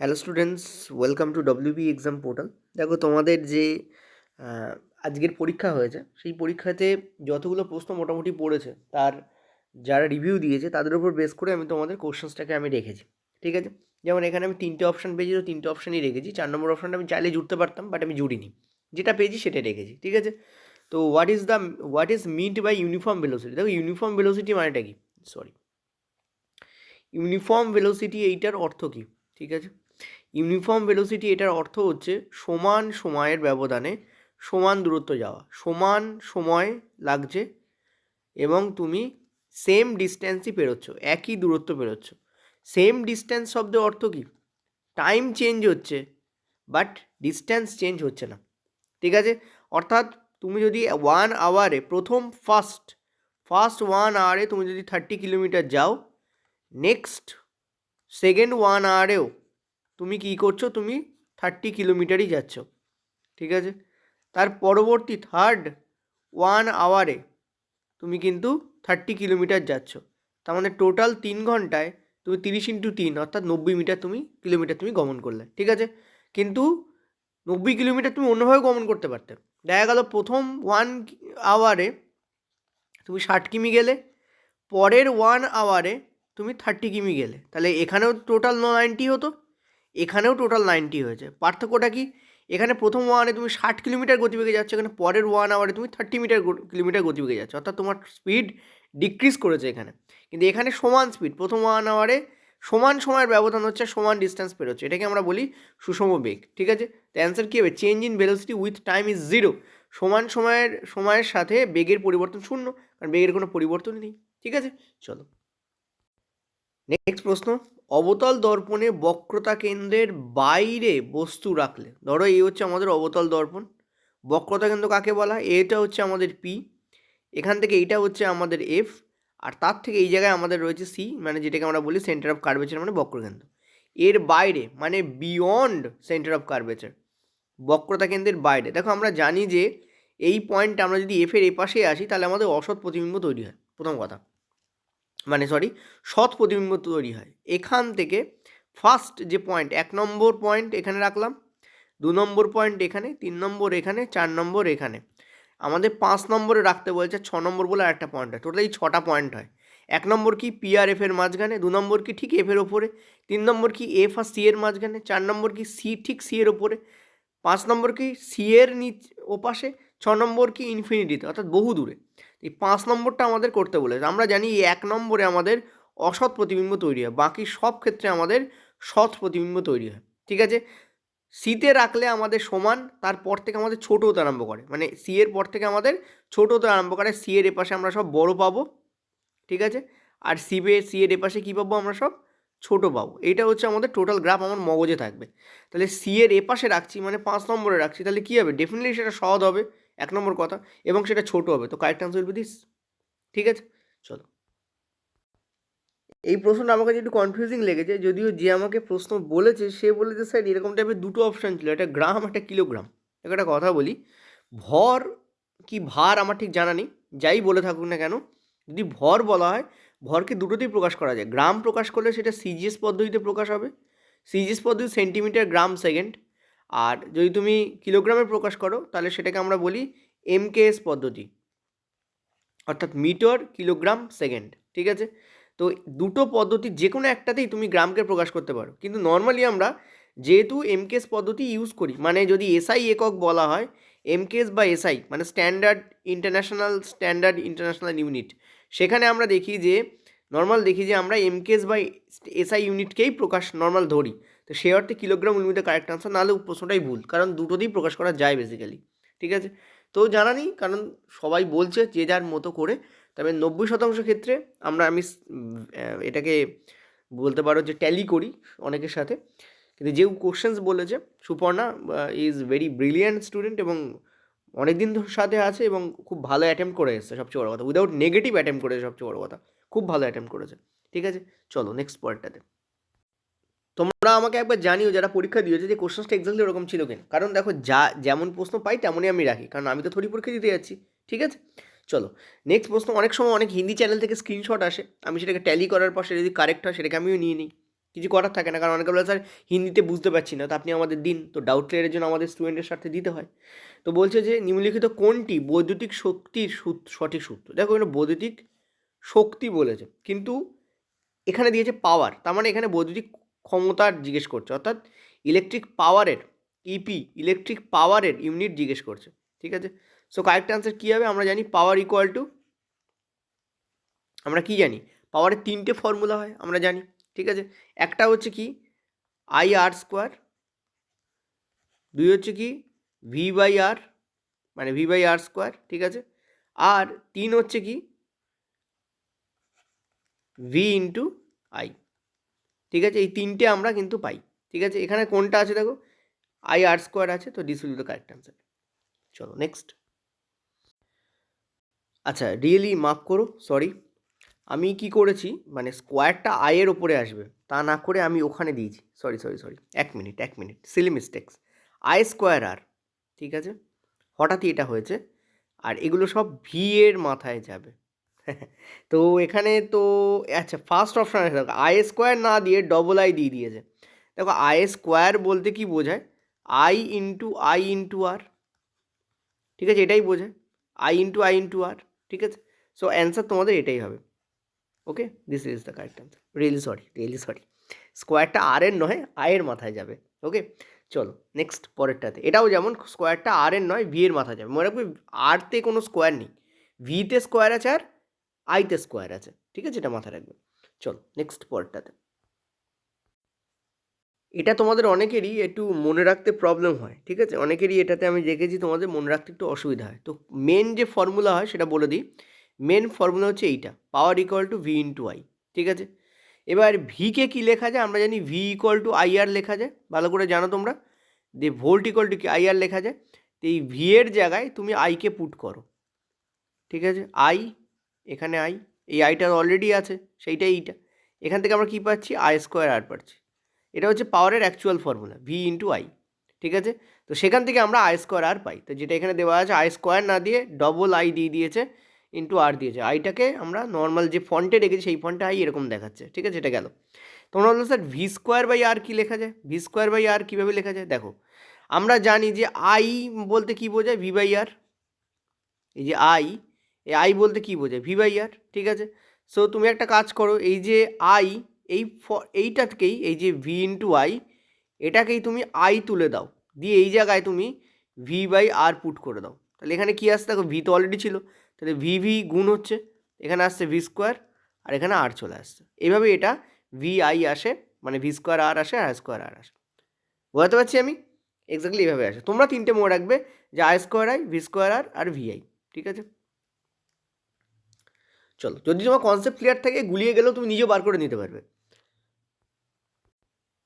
Hello students, welcome to WB exam portal. দেখো তোমাদের যে আজকের পরীক্ষা হয়েছে সেই পরীক্ষাতে যতগুলো প্রশ্ন মোটামুটি পড়েছে তার যারা রিভিউ দিয়েছে তাদের উপর বেস করে আমি তোমাদের কোশ্চেন্সটাকে আমি রেখেছি। ঠিক আছে, যেমন এখানে আমি তিনটে অপশান পেয়েছি, তো তিনটে অপশানই রেখেছি। 4 নম্বর অপশানটা আমি চাইলে জুড়তে পারতাম, বাট আমি জুড়িনি, যেটা পেয়েছি সেটাই রেখেছি। ঠিক আছে, তো what is meant by uniform velocity. দেখো ইউনিফর্ম ভেলোসিটি মানেটা কি, ইউনিফর্ম ভেলোসিটি এইটার অর্থ কী? ঠিক আছে, ইউনিফর্ম ভেলোসিটি এটার অর্থ হচ্ছে সমান সময়ের ব্যবধানে সমান দূরত্ব যাওয়া। সমান সময় লাগছে এবং তুমি সেম ডিস্ট্যান্সই পেরোচ্ছ, একই দূরত্ব পেরোচ্ছ। সেম ডিস্ট্যান্স শব্দের অর্থ কী? টাইম চেঞ্জ হচ্ছে বাট ডিস্ট্যান্স চেঞ্জ হচ্ছে না। ঠিক আছে, অর্থাৎ তুমি যদি 1 আওয়ারে ফার্স্ট 1 আওয়ারে তুমি যদি 30 কিলোমিটার যাও, নেক্সট সেকেন্ড 1 আওয়ারেও তুমি কী করছো, তুমি 30 কিলোমিটারই যাচ্ছ। ঠিক আছে, তার পরবর্তী থার্ড 1 আওয়ারে তুমি কিন্তু 30 কিলোমিটার যাচ্ছ। তার মানে টোটাল 3 ঘন্টায় তুমি 30 × 3 অর্থাৎ 90 কিলোমিটার তুমি গমন করলে। ঠিক আছে, কিন্তু 90 কিলোমিটার তুমি অন্যভাবে গমন করতে পারতে। দেখা গেল প্রথম 1 আওয়ারে তুমি 60 কিমি গেলে, পরের 1 আওয়ারে তুমি 30 কিমি গেলে, তাহলে এখানেও টোটাল 90 হতো, এখানেও টোটাল 90 হয়েছে। পার্থক্যটা কি? এখানে প্রথম 1 আওয়ারে তুমি 60 কিলোমিটার গতিবেগে যাচ্ছ, এখানে পরের 1 আওয়ারে তুমি 30 কিলোমিটার গতিবেগে যাচ্ছ, অর্থাৎ তোমার স্পিড ডিক্রিজ করেছে এখানে। কিন্তু এখানে সমান স্পিড, প্রথম 1 আওয়ারে সমান সময়ের ব্যবধান হচ্ছে, সমান ডিস্টেন্স পেরোচ্ছে, এটাকে আমরা বলি সুষম বেগ। ঠিক আছে, তো অ্যান্সার কী হবে? Change in velocity with time is 0। সমান সময়ের সাথে বেগের পরিবর্তন শূন্য, কারণ বেগের কোনো পরিবর্তনই নেই। ঠিক আছে, চলো নেক্সট প্রশ্ন। অবতল দর্পণে বক্রতা কেন্দ্রের বাইরে বস্তু রাখলে, ধরো এই হচ্ছে আমাদের অবতল দর্পণ, বক্রতা কেন্দ্র কাকে বলা হয়? এটা হচ্ছে আমাদের পি, এখান থেকে এইটা হচ্ছে আমাদের এফ, আর তার থেকে এই জায়গায় আমাদের রয়েছে সি, মানে যেটাকে আমরা বলি সেন্টার অফ কার্ভেচার, মানে বক্রকেন্দ্র। এর বাইরে মানে বিয়ন্ড সেন্টার অফ কার্ভেচার, বক্রতা কেন্দ্রের বাইরে। দেখো আমরা জানি যে এই পয়েন্টটা আমরা যদি এফের এপাশে আসি তাহলে আমাদের অসৎ প্রতিবিম্ব তৈরি হয়, প্রথম কথা, সৎ প্রতিবিম্ব তৈরি হয়। এখান থেকে ফার্স্ট যে পয়েন্ট, 1 নম্বর পয়েন্ট এখানে রাখলাম, 2 নম্বর পয়েন্ট এখানে, 3 নম্বর এখানে, 4 নম্বর এখানে, আমাদের 5 নম্বরে রাখতে বলছে, 6 নম্বর বলে আরেকটা পয়েন্ট হয়, টোটালি 6টা পয়েন্ট হয়। 1 নম্বর কি? পি আর এফের মাঝখানে, 2 নম্বর কি? ঠিক এফের ওপরে, 3 নম্বর কি? এফ আর সি এর মাঝখানে, 4 নম্বর কি? সি ঠিক সি এর ওপরে, 5 নম্বর কি? সি এর ওপাশে, 6 নম্বর কি? ইনফিনিটিতে, অর্থাৎ বহু দূরে। এই 5 নম্বরটা আমাদের করতে বলেছে। আমরা জানি এই 1 নম্বরে আমাদের অসৎ প্রতিবিম্ব তৈরি হয়, বাকি সব ক্ষেত্রে আমাদের সৎ প্রতিবিম্ব তৈরি হয়। ঠিক আছে, সিতে রাখলে আমাদের সমান, তারপর থেকে আমাদের ছোট হতে আরম্ভ করে, মানে সি এর পর থেকে আমাদের ছোট হতে আরম্ভ করে, সি এর এপাশে আমরা সব বড় পাবো। ঠিক আছে, আর সি এর এপাশে কী পাবো? আমরা সব ছোট পাবো। এইটা হচ্ছে আমাদের টোটাল গ্রাফ আমার মগজে থাকবে। তাহলে সি এর এপাশে রাখছি মানে 5 নম্বরে রাখছি, তাহলে কী হবে? ডেফিনেটলি সেটা সহজ হবে, 1 নম্বর কথা, এবং সেটা ছোট হবে। তো correct answer will be this. ঠিক আছে, চলো। এই প্রশ্নটা আমার কাছে একটু কনফিউজিং লেগেছে, যদিও যে আমাকে প্রশ্ন বলেছে সে বলেছে স্যার এরকম টাইপের দুটো অপশান ছিল, একটা গ্রাম একটা কিলোগ্রাম। একটা কথা বলি, ভর কি ভার আমার ঠিক জানা নেই, যাই বলে থাকুক না কেন, যদি ভর বলা হয়, ভরকে দুটোতেই প্রকাশ করা যায়। গ্রাম প্রকাশ করলে সেটা সিজিএস পদ্ধতিতে প্রকাশ হবে, সিজিএস পদ্ধতি সেন্টিমিটার গ্রাম সেকেন্ড। আর যদি তুমি কিলোগ্রামে প্রকাশ করো তাহলে সেটাকে আমরা বলি এমকেএস পদ্ধতি, অর্থাৎ মিটার কিলোগ্রাম সেকেন্ড। ঠিক আছে, তো দুটো পদ্ধতি যে কোনো একটাতেই তুমি গ্রামকে প্রকাশ করতে পারো, কিন্তু নর্মালি আমরা যেহেতু এমকেএস পদ্ধতি ইউজ করি, মানে যদি এসআই একক বলা হয়, এমকেএস বা এসআই মানে স্ট্যান্ডার্ড ইন্টারন্যাশনাল ইউনিট, সেখানে আমরা দেখি যে আমরা এমকেএস বা এসআই ইউনিটকেই প্রকাশ নর্মাল ধরি। তো সে অর্থে kilogram will be the correct answer, নাহলে প্রশ্নটাই ভুল, কারণ দুটোতেই প্রকাশ করা যায় বেসিক্যালি। ঠিক আছে, তো জানা নেই, কারণ সবাই বলছে যে যার মতো করে। তবে 90% ক্ষেত্রে আমি এটাকে বলতে পারো যে ট্যালি করি অনেকের সাথে। কিন্তু যে কোশ্চেন্স বলেছে, Suparna is very brilliant student, এবং অনেক দিন সাথে আছে এবং খুব ভালো অ্যাটেম্প্ট করে এসেছে, সবচেয়ে বড় কথা, উইদাউট নেগেটিভ অ্যাটেম্প্ট করেছে, সবচেয়ে বড় কথা, খুব ভালো অ্যাটেম্প্ট করেছে। ঠিক আছে, চলো নেক্সট পয়েন্টটাতে। তোমরা আমাকে একবার জানিও যারা পরীক্ষা দিয়েছে যে কোশ্চেন্সটা এক্স্যাক্টলি ওরকম ছিল কিনা, কারণ দেখো যেমন প্রশ্ন পাই তেমনই আমি রাখি, কারণ আমি তো থোড়ি পরীক্ষা দিতে যাচ্ছি। ঠিক আছে, চলো নেক্সট প্রশ্ন। অনেক সময় অনেক হিন্দি চ্যানেল থেকে স্ক্রিনশট আসে, আমি সেটাকে ট্যালি করার পর সেটা যদি কারেক্ট হয় সেটাকে আমিও নিয়ে নিই। কিছু করার থাকে না, কারণ অনেকে বলে স্যার হিন্দিতে বুঝতে পারছি না, তো আপনি আমাদের দিন। তো ডাউট ক্লিয়ারের জন্য আমাদের স্টুডেন্টের সাথে দিতে হয়। তো বলছে যে নিম্নলিখিত কোনটি বৈদ্যুতিক শক্তির সঠিক সূত্র। দেখো এখানে বৈদ্যুতিক শক্তি বলেছে, কিন্তু এখানে দিয়েছে পাওয়ার, তার মানে এখানে বৈদ্যুতিক ক্ষমতার জিজ্ঞেস করছে, অর্থাৎ ইলেকট্রিক পাওয়ারের ইপি ইলেকট্রিক পাওয়ারের ইউনিট জিজ্ঞেস করছে। ঠিক আছে, সো কারেক্ট অ্যান্সার কী হবে? আমরা জানি পাওয়ার ইকুয়াল টু, আমরা কি জানি পাওয়ারের তিনটে ফর্মুলা হয় আমরা জানি। ঠিক আছে, একটা হচ্ছে কি আই আর স্কোয়ার, দুই হচ্ছে কি ভি বাই আর, মানে ভি বাই আর স্কোয়ার। ঠিক আছে, আর তিন হচ্ছে কি ভি ইন্টু আই। ঠিক আছে, এই তিনটে আমরা কিন্তু পাই। ঠিক আছে, এখানে কোনটা আছে দেখো, আই আর স্কোয়ার আছে, তো this will be the correct answer. চলো নেক্সট। আচ্ছা রিয়েলি মাফ করো, সরি, আমি কি করেছি, মানে স্কোয়ারটা আয়ের ওপরে আসবে তা না করে আমি ওখানে দিয়েছি, সরি সরি সরি, এক minute, silly mistakes. I square আর, ঠিক আছে, হঠাৎই এটা হয়েছে, আর এগুলো সব ভি এর মাথায় যাবে। তো এখানে তো আচ্ছা ফার্স্ট অপশান আছে দেখো, আই স্কোয়ার না দিয়ে ডবল আই দিয়ে দিয়েছে। দেখো আই স্কোয়ার বলতে কি বোঝায়, আই ইন্টু আর। ঠিক আছে, এটাই বোঝায় আই ইন্টু আর। ঠিক আছে, সো অ্যান্সার তোমাদের এটাই হবে। Okay, this is the correct answer. Really sorry, স্কোয়ারটা আর এর নয় আয়ের মাথায় যাবে। ওকে, চলো নেক্সট পরেরটাতে। এটাও যেমন স্কোয়ারটা আর এর নয় ভি এর মাথায় যাবে। মনে রাখবে আরতে কোনো স্কোয়ার নেই, ভিতে স্কোয়ার আছে আর আইতে স্কোয়ার আছে। ঠিক আছে, এটা মাথায় রাখবে। চলো নেক্সট পরেরটাতে। এটা তোমাদের অনেকেরই একটু মনে রাখতে প্রবলেম হয়। ঠিক আছে, অনেকেরই এটাতে আমি দেখেছি তোমাদের মনে রাখতে একটু অসুবিধা হয়। তো মেন যে ফর্মুলা হয় সেটা বলে দিই। মেন ফর্মুলা হচ্ছে এইটা, পাওয়ার equal to V into I. ঠিক আছে, এবার ভিকে কী লেখা যায়? আমরা জানি ভি ইকুয়াল টু আই আর লেখা যায়, ভালো করে জানো তোমরা। যে ভোল্ট ইকুয়াল টু কি আই আর লেখা যায়। তো এই ভি এর জায়গায় তুমি আইকে পুট করো। ঠিক আছে, আই, এখানে আই, এই আইটা অলরেডি আছে, সেইটা এইটা। এখান থেকে আমরা কী পাচ্ছি? আই স্কোয়ার আর পাচ্ছি। এটা হচ্ছে পাওয়ারের actual formula, V into I. ঠিক আছে, তো সেখান থেকে আমরা আই স্কোয়ার আর পাই। তো যেটা এখানে দেওয়া আছে আই স্কোয়ার না দিয়ে ডবল আই দিয়ে দিয়েছে, ইন্টু আর দিয়েছে। আইটাকে আমরা নর্মাল যে ফন্টে রেখেছি সেই ফন্টে আই এরকম দেখাচ্ছে। ঠিক আছে, এটা গেল। তোমরা বললো স্যার ভি স্কোয়ার বাই আর কী লেখা যায়? ভি স্কোয়ার বাই আর কীভাবে লেখা যায়? দেখো আমরা জানি যে আই বলতে কী বোঝায়? ভি বাই আর। এই যে আই, এই আই বলতে কী বোঝায়? ভি বাই আর। ঠিক আছে, সো তুমি একটা কাজ করো, এই যে আই, এইটাকেই, এই যে ভি ইন্টু আই, এটাকেই তুমি আই তুলে দাও, দিয়ে এই জায়গায় তুমি ভি বাই আর পুট করে দাও। তাহলে এখানে কী আসছে দেখো, ভি তো অলরেডি ছিল, তাহলে ভি গুণ হচ্ছে, এখানে আসছে ভি স্কোয়ার, আর এখানে আর চলে আসছে। এইভাবে এটা ভি আই আসে, মানে ভি স্কোয়ার আর আসে, আর স্কোয়ার আর আসে। বোঝাতে পারছি আমি? এক্স্যাক্টলি এইভাবে আসে। তোমরা তিনটে মনে রাখবে, যে I square I, V square R V I. ঠিক আছে, চলো, যদি তোমার কনসেপ্ট ক্লিয়ার থাকে গুলিয়ে গেলেও তুমি নিজেও বার করে নিতে পারবে।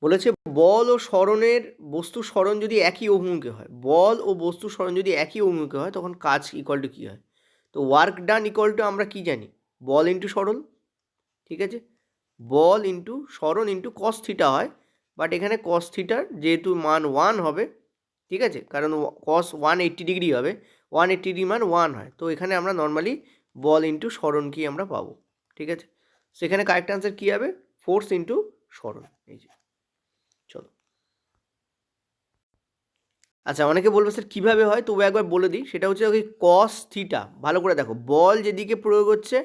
বলেছে বল ও সরণের বস্তু সরণ যদি একই অভিমুখে হয়, বল ও বস্তু সরণ যদি একই অভিমুখে হয়, তখন কাজ ইকুয়াল টু কী হয়? তো ওয়ার্ক ডান ইকুয়াল টু আমরা কি জানি? বল ইন্টু সরণ। ঠিক আছে, বল ইন্টু সরণ ইন্টু কস থিটা হয়, বাট এখানে কস থিটার যেহেতু মান 1 হবে, ঠিক আছে, কারণ কস 180 ডিগ্রি হবে, 180 ডিগ্রি মান 1 হয়, তো এখানে আমরা নর্মালি বল ইন্টু সরণ কি আমরা পাবো। ঠিক আছে, সেখানে কারেক্ট অ্যান্সার কী হবে? ফোর্স ইন্টু সরণ। এই যে, চলো। আচ্ছা অনেকে বলবে স্যার কীভাবে হয়, তবু একবার বলে দিই। সেটা হচ্ছে ওই কস থিটা, ভালো করে দেখো, বল যেদিকে প্রয়োগ হচ্ছে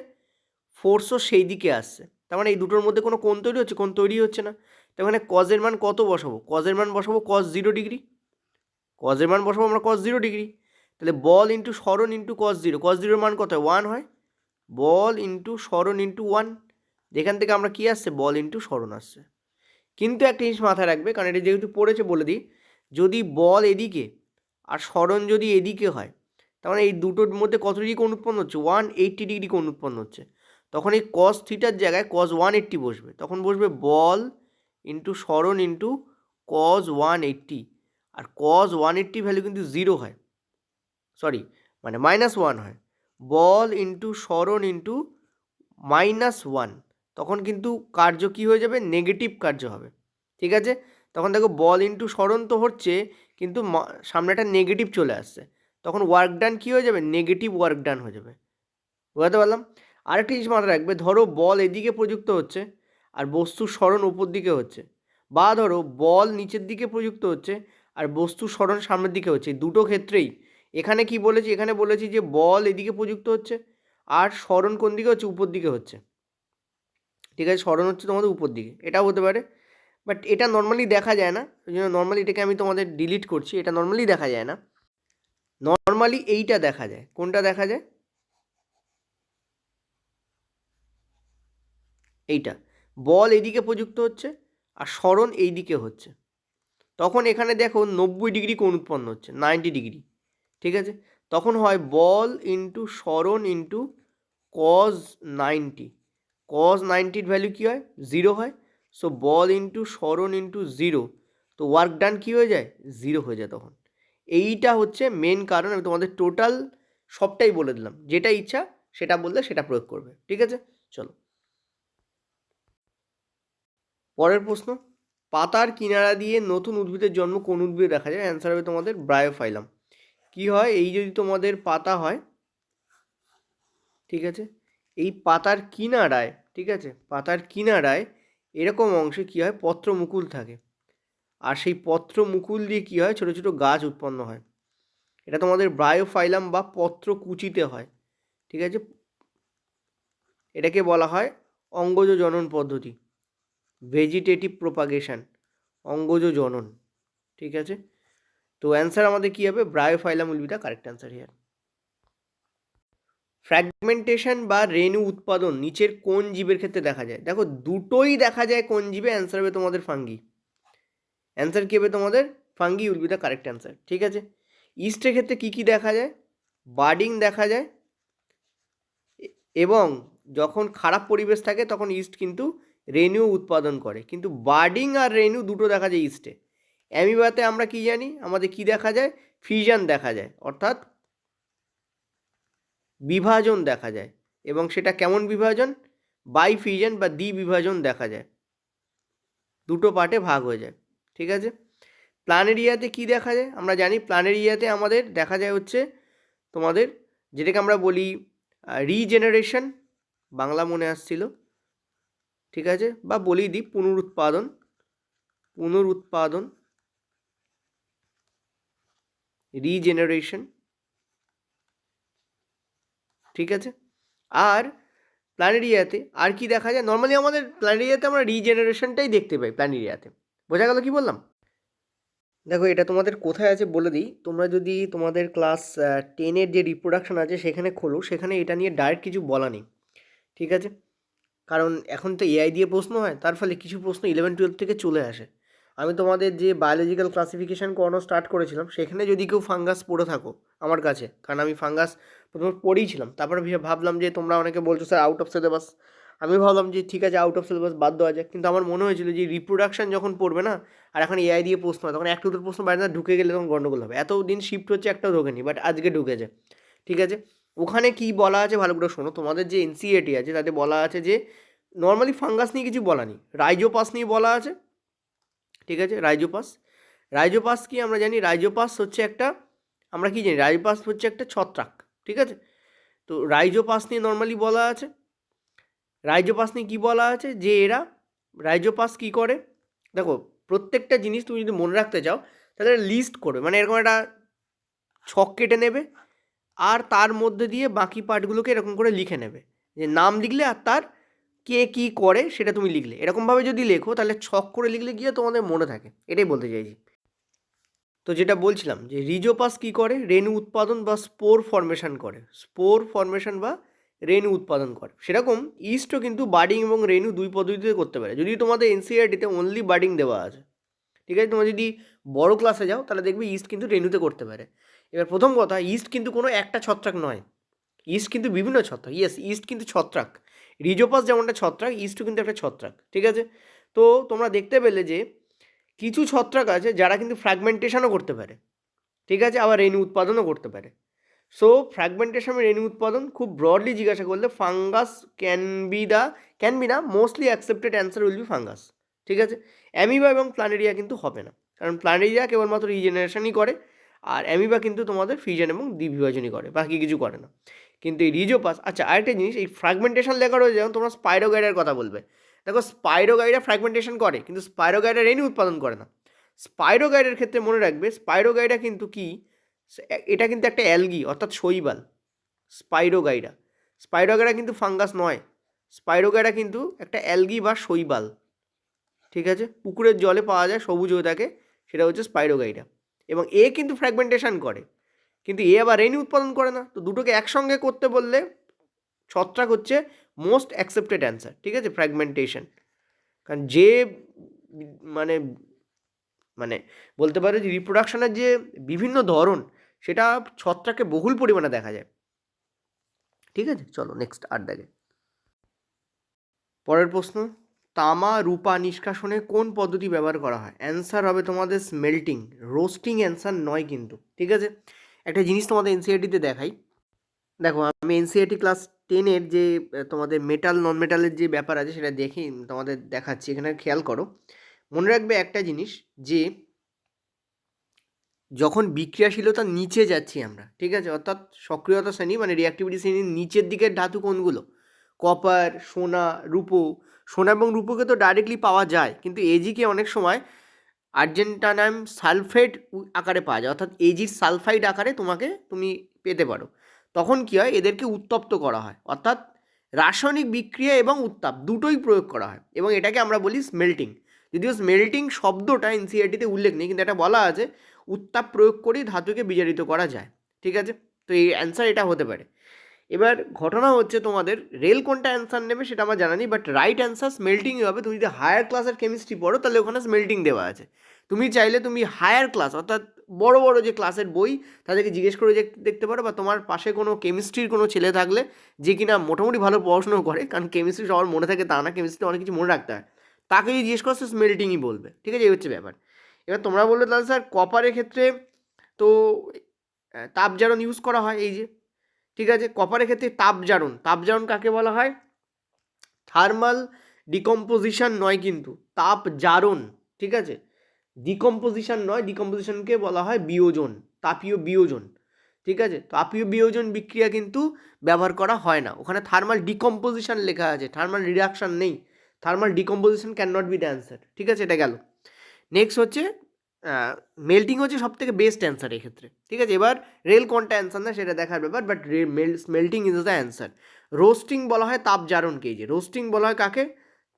ফোর্সও সেই দিকে আসছে, তার মানে এই দুটোর মধ্যে কোনো কোণ তৈরি হচ্ছে? কোণ তৈরি হচ্ছে না। তার মানে কজের মান কত বসাবো? কজের মান বসাবো কস 0 ডিগ্রি। কজের মান বসাবো আমরা কস 0 ডিগ্রি। তাহলে বল ইন্টু সরণ ইন্টু কস 0, কস 0 মান কত হয়? 1 হয়। বল ইন্টু সরণ ইন্টু 1, যেখান থেকে আমরা কী আসছে? বল ইন্টু সরণ আসছে। কিন্তু একটা জিনিস মাথায় রাখবে, কারণ এটা যেহেতু পড়েছে বলে দিই, যদি বল এদিকে আর সরণ যদি এদিকে হয়, তার মানে এই দুটোর মধ্যে কত ডিগ্রি কোণ উৎপন্ন হচ্ছে? 180 ডিগ্রি কোণ উৎপন্ন হচ্ছে। তখন এই কস থিটার জায়গায় কস 180 বসবে, তখন বসবে বল ইন্টু সরণ ইন্টু কস 180, আর কস 180 ভ্যালু কিন্তু 0 হয়, সরি মানে -1 হয়। বল ইন্টু সরণ ইন্টু -1, তখন কিন্তু কার্য কী হয়ে যাবে? নেগেটিভ কার্য হবে। ঠিক আছে, তখন দেখো বল ইন্টু সরণ তো হচ্ছে, কিন্তু সামনে একটা নেগেটিভ চলে আসছে, তখন ওয়ার্ক ডান কী হয়ে যাবে? নেগেটিভ ওয়ার্ক ডান হয়ে যাবে। বুঝতে পারলাম? আরেকটা জিনিস মাথায় রাখবে, ধরো বল এদিকে প্রযুক্ত হচ্ছে আর বস্তুর সরণ উপর দিকে হচ্ছে, বা ধরো বল নিচের দিকে প্রযুক্ত হচ্ছে আর বস্তুর সরণ সামনের দিকে হচ্ছে, দুটো ক্ষেত্রেই এখানে কি বলেছি, এখানে বলেছি যে বল এদিকে প্রযুক্ত হচ্ছে আর সরণ কোন দিকে হচ্ছে, উপর দিকে হচ্ছে। ঠিক আছে, সরণ হচ্ছে তোমাদের উপর দিকে, এটাও হতে পারে, বাট এটা নর্মালি দেখা যায় না, ওই জন্য নর্মালি এটাকে আমি তোমাদের ডিলিট করছি, এটা নর্মালি দেখা যায় না। নর্মালি এইটা দেখা যায়, কোনটা দেখা যায়, এইটা, বল এইদিকে প্রযুক্ত হচ্ছে আর সরণ এই দিকে হচ্ছে, তখন এখানে দেখো 90 ডিগ্রি কোণ উৎপন্ন হচ্ছে, 90 ডিগ্রি। ঠিক আছে, তখন হয় বল ইন্টু সরণ ইন্টু কজ 90, কজ 90-র ভ্যালু কী হয়, 0 হয়। সো বল ইন্টু সরণ ইন্টু 0, তো ওয়ার্ক ডান কী হয়ে যায়, 0 হয়ে যায় তখন। এইটা হচ্ছে মেন কারণ, আমি তোমাদের টোটাল সবটাই বলে দিলাম, যেটা ইচ্ছা সেটা বললে সেটা প্রয়োগ করবে। ঠিক আছে, চলো পরের প্রশ্ন, পাতার কিনারা দিয়ে নতুন উদ্ভিদের জন্ম কোন উদ্ভিদে দেখা যায়, অ্যান্সার হবে তোমাদের ব্রায়োফাইলাম। কি হয়, এই যদি তোমাদের পাতা হয়, ঠিক আছে, এই পাতার কিনারায়, ঠিক আছে, পাতার কিনারায় এরকম অংশে কি হয়, পত্র মুকুল থাকে, আর সেই পত্র মুকুল দিয়ে কি হয়, ছোট ছোট গাছ উৎপন্ন হয়, এটা তোমাদের ব্রায়োফাইলাম বা পত্র কুচিতে হয়। ঠিক আছে, এটাকে বলা হয় অঙ্গজ জনন পদ্ধতি, ভেজিটেটিভ প্রোপাগেশন, অঙ্গজ জনন। ঠিক আছে, তো অ্যান্সার আমাদের কী হবে, Bryophyllum will be the correct answer here. Fragmentation বা রেণু উৎপাদন নিচের কোন জীবের ক্ষেত্রে দেখা যায়, দেখো দুটোই দেখা যায় কোন জীবে, অ্যান্সার হবে তোমাদের ফাঙ্গি, অ্যান্সার কী হবে তোমাদের fungi will be the correct answer. ঠিক আছে, ইস্টের ক্ষেত্রে কী কী দেখা যায়, বার্ডিং দেখা যায়, এবং যখন খারাপ পরিবেশ থাকে তখন ইস্ট কিন্তু রেণু উৎপাদন করে, কিন্তু বার্ডিং আর রেণু দুটো দেখা যায় ইস্টে। অ্যামিবাতে আমরা কি জানি, আমাদের কি দেখা যায়, ফিউশন দেখা যায়, অর্থাৎ বিভাজন দেখা যায়, এবং সেটা কেমন বিভাজন, বাই ফিউশন বা দ্বি বিভাজন দেখা যায়, দুটো পার্টে ভাগ হয়ে যায়। ঠিক আছে, প্ল্যানেরিয়াতে কি দেখা যায়, আমরা জানি প্ল্যানেরিয়াতে আমাদের দেখা যায় হচ্ছে তোমাদের যেটাকে আমরা বলি রিজেনারেশন, বাংলা মনে আসছিল, ঠিক আছে, বা বলি দিই পুনরুৎপাদন, পুনরুৎপাদন, রিজেনারেশন। ঠিক আছে, আর প্ল্যানেরিয়াতে আর কি দেখা যায়, নর্মালি আমাদের প্ল্যানেরিয়াতে আমরা রিজেনারেশনটাই দেখতে পাই প্ল্যানেরিয়াতে। বোঝা গেল কি বললাম, দেখো এটা তোমাদের কোথায় আছে বলে দিই, তোমরা যদি তোমাদের ক্লাস 10-এর যে রিপ্রোডাকশন আছে সেখানে খোলো, সেখানে এটা নিয়ে ডাইরেক্ট কিছু বলা নেই। ঠিক আছে, কারণ এখন তো এআই দিয়ে প্রশ্ন হয়, তার ফলে কিছু প্রশ্ন 11-12 থেকে চলে আসে। আমি তোমাদের যে বায়োলজিক্যাল ক্লাসিফিকেশান করানো স্টার্ট করেছিলাম, সেখানে যদি কেউ ফাঙ্গাস পড়ে থাকো আমার কাছে, কারণ আমি ফাঙ্গাস প্রথমে পড়েইছিলাম, তারপরে ভাবলাম যে তোমরা অনেকে বলছো স্যার আউট অফ সিলেবাস, আমি ভাবলাম যে ঠিক আছে আউট অফ সিলেবাস বাদ দেওয়া যায়, কিন্তু আমার মনে হয়েছিল যে রিপ্রোডাকশান যখন পড়বে না, আর এখন এআই দিয়ে প্রশ্ন হয়, তখন এক দুটো প্রশ্ন বাইরে না ঢুকে গেলে তখন গন্ডগোল হবে। এতদিন শিফট হচ্ছে একটাও ঢোকেনি, বাট আজকে ঢুকেছে। ঠিক আছে, ওখানে কি বলা আছে ভালো করে শোনো, তোমাদের যে এনসিইআরটি আছে তাতে বলা আছে যে নর্মালি ফাঙ্গাস নিয়ে কিছু বলা নেই, রাইজোপাস নিয়ে বলা আছে। ঠিক আছে, রাইজোপাস, রাইজোপাস কি আমরা জানি, রাইজোপাস হচ্ছে একটা, আমরা কি জানি, রাইজোপাস হচ্ছে একটা ছত্রাক। ঠিক আছে, তো রাইজোপাস নিয়ে নর্মালি বলা আছে, রাইজোপাস নিয়ে কী বলা আছে, যে এরা রাইজোপাস কী করে, দেখো প্রত্যেকটা জিনিস তুমি যদি মনে রাখতে চাও তাহলে লিস্ট করবে, মানে এরকম একটা ছক কেটে নেবে, আর তার মধ্যে দিয়ে বাকি পার্টগুলোকে এরকম করে লিখে নেবে, যে নাম লিখলে আর তার কে কী করে সেটা তুমি লিখলে, এরকমভাবে যদি লেখো তাহলে ছক করে লিখলে গিয়ে তোমাদের মনে থাকে, এটাই বলতে চাইছি। তো যেটা বলছিলাম যে রিজোপাস কী করে, রেণু উৎপাদন বা স্পোর ফর্মেশন করে, স্পোর ফর্মেশন বা রেণু উৎপাদন করে, সেরকম ইস্টও কিন্তু বার্ডিং এবং রেণু দুই পদ্ধতিতে করতে পারে, যদি তোমাদের এনসিইআরটিতে অনলি বার্ডিং দেওয়া আছে। ঠিক আছে, তোমরা যদি বড় ক্লাসে যাও তাহলে দেখবে ইস্ট কিন্তু রেণুতে করতে পারে। এবার প্রথম কথা, ইস্ট কিন্তু কোনো একটা ছত্রাক নয়, ইস্ট কিন্তু বিভিন্ন ছত্রাক, ইয়েস ইস্ট কিন্তু ছত্রাক, রিজোপাস যেমনটা ছত্রাক, ইস্টও কিন্তু একটা ছত্রাক। ঠিক আছে, তো তোমরা দেখতে পেলে যে কিছু ছত্রাক আছে যারা কিন্তু ফ্র্যাগমেন্টেশনও করতে পারে। ঠিক আছে, আবার রেণু উৎপাদনও করতে পারে। সো ফ্র্যাগমেন্টেশন রেণু উৎপাদন খুব ব্রডলি জিজ্ঞাসা করলে ফাঙ্গাস ক্যান বি না mostly accepted answer will be fungus. ঠিক আছে, অ্যামিবা এবং প্ল্যানেরিয়া কিন্তু হবে না, কারণ প্ল্যানেরিয়া কেবলমাত্র রিজেনারেশনই করে, আর অ্যামিবা কিন্তু তোমাদের ফিউশন এবং দ্বিবিভাজনই করে, বাকি কিছু করে না। কিন্তু এই রিজোপাস, আচ্ছা আরেকটা জিনিস, এই ফ্র্যাগমেন্টেশন লেখা রয়েছে, যেমন তোমরা স্পাইরোগাইডের কথা বলবে, দেখো স্পাইরোগাইরা ফ্র্যাগমেন্টেশন করে, কিন্তু স্পাইরোগাইরা রেণু উৎপাদন করে না। স্পাইরোগাইডার ক্ষেত্রে মনে রাখবে স্পাইরোগাইডা কিন্তু কি, এটা কিন্তু একটা অ্যালগি অর্থাৎ শৈবাল। স্পাইরোগাইডা স্পাইরোগাইডা কিন্তু ফাঙ্গাস নয়, স্পাইরোগাইডা কিন্তু একটা অ্যালগি বা শৈবাল, ঠিক আছে? পুকুরের জলে পাওয়া যায়, সবুজ হয়ে থাকে, সেটা হচ্ছে স্পাইরোগাইডা। এবং এ কিন্তু ফ্র্যাগমেন্টেশন করে, কিন্তু এ আবার রেণু উৎপাদন করে না। তো দুটোকে একসঙ্গে করতে বললে ছত্রাক হচ্ছে মোস্ট অ্যাকসেপ্টেড অ্যান্সার, ঠিক আছে? ফ্র্যাগমেন্টেশন, কারণ যে মানে মানে বলতে পারো যে রিপ্রোডাকশনের যে বিভিন্ন ধরন, সেটা ছত্রাকে বহুল পরিমাণে দেখা যায়, ঠিক আছে? চলো নেক্সট আর দেখে পরের প্রশ্ন, তামা রূপা নিষ্কাশনে কোন পদ্ধতি ব্যবহার করা হয়? অ্যান্সার হবে তোমাদের স্মেল্টিং, রোস্টিং অ্যান্সার নয় কিন্তু, ঠিক আছে? একটা জিনিস তোমাদের এনসিইআরটিতে দেখাই, দেখো আমি এনসিইআরটি ক্লাস 10-এর যে তোমাদের মেটাল নন মেটালের যে ব্যাপার আছে সেটা দেখি তোমাদের দেখাচ্ছি, এখানে খেয়াল করো। মনে রাখবে একটা জিনিস, যে যখন বিক্রিয়াশীলতার নিচে যাচ্ছি আমরা, ঠিক আছে, অর্থাৎ সক্রিয়তা শ্রেণী মানে রিঅ্যাক্টিভিটি শ্রেণীর নিচের দিকের ধাতু কোনগুলো? কপার, সোনা, রূপো। সোনা এবং রূপোকে তো ডাইরেক্টলি পাওয়া যায়, কিন্তু এজিকে অনেক সময় আর্জেন্টানাম সালফেট আকারে পাওয়া যায়, অর্থাৎ এজির সালফাইড আকারে তুমি পেতে পারো। তখন কী হয়, এদেরকে উত্তপ্ত করা হয়, অর্থাৎ রাসায়নিক বিক্রিয়া এবং উত্তাপ দুটোই প্রয়োগ করা হয়, এবং এটাকে আমরা বলি স্মেল্টিং। যদিও স্মেল্টিং শব্দটা এনসিইআরটিতে উল্লেখ নেই, কিন্তু এটা বলা আছে উত্তাপ প্রয়োগ করেই ধাতুকে বিজারিত করা যায়, ঠিক আছে? তো এই অ্যান্সার এটা হতে পারে। এবার ঘটনা হচ্ছে তোমাদের রেল কোনটা অ্যান্সার নেবে সেটা আমার জানা নেই, বাট রাইট অ্যান্সার স্মেল্টিংই হবে। তুমি যদি হায়ার ক্লাসের কেমিস্ট্রি পড়ো তাহলে ওখানে স্মেল্টিং দেওয়া আছে। তুমি চাইলে তুমি হায়ার ক্লাস অর্থাৎ বড় বড় যে ক্লাসের বই তাদেরকে জিজ্ঞেস করে দেখতে পারো, বা তোমার পাশে কোনো কেমিস্ট্রির কোনো ছেলে থাকলে যে কিনা মোটামুটি ভালো পড়াশুনো করে, কারণ কেমিস্ট্রি সবার মনে থাকে তা না, কেমিস্ট্রি অনেক কিছু মনে রাখতে হয়, তাকে যদি জিজ্ঞেস করো সে স্মেল্টিংই বলবে, ঠিক আছে? এই হচ্ছে ব্যাপার। এবার তোমরা বললে তাহলে স্যার কপারের ক্ষেত্রে তো তাপজারণ ইউজ করা হয়, এই যে, ঠিক আছে, কপারের ক্ষেত্রে তাপজারণ কাকে বলা হয়? থার্মাল ডিকম্পোজিশন নয় কিন্তু, তাপজারণ, ঠিক আছে? ডিকম্পোজিশন নয়, ডিকম্পোজিশনকে বলা হয় বিয়োজন, তাপীয় বিয়োজন, ঠিক আছে? তাপীয় বিয়োজন বিক্রিয়া কিন্তু ব্যবহার করা হয় না, ওখানে থার্মাল ডিকম্পোজিশন লেখা আছে, থার্মাল রিডাকশন নেই। Thermal decomposition can not be the answer, ঠিক আছে? এটা গেল। নেক্সট হচ্ছে মেল্টিং হচ্ছে সব থেকে বেস্ট অ্যান্সার এক্ষেত্রে, ঠিক আছে? এবার রেল কোনটা অ্যান্সার না সেটা দেখার ব্যাপার, but smelting is the answer. Roasting বলা হয় তাপজারণকে, এই যে রোস্টিং বলা হয় কাকে?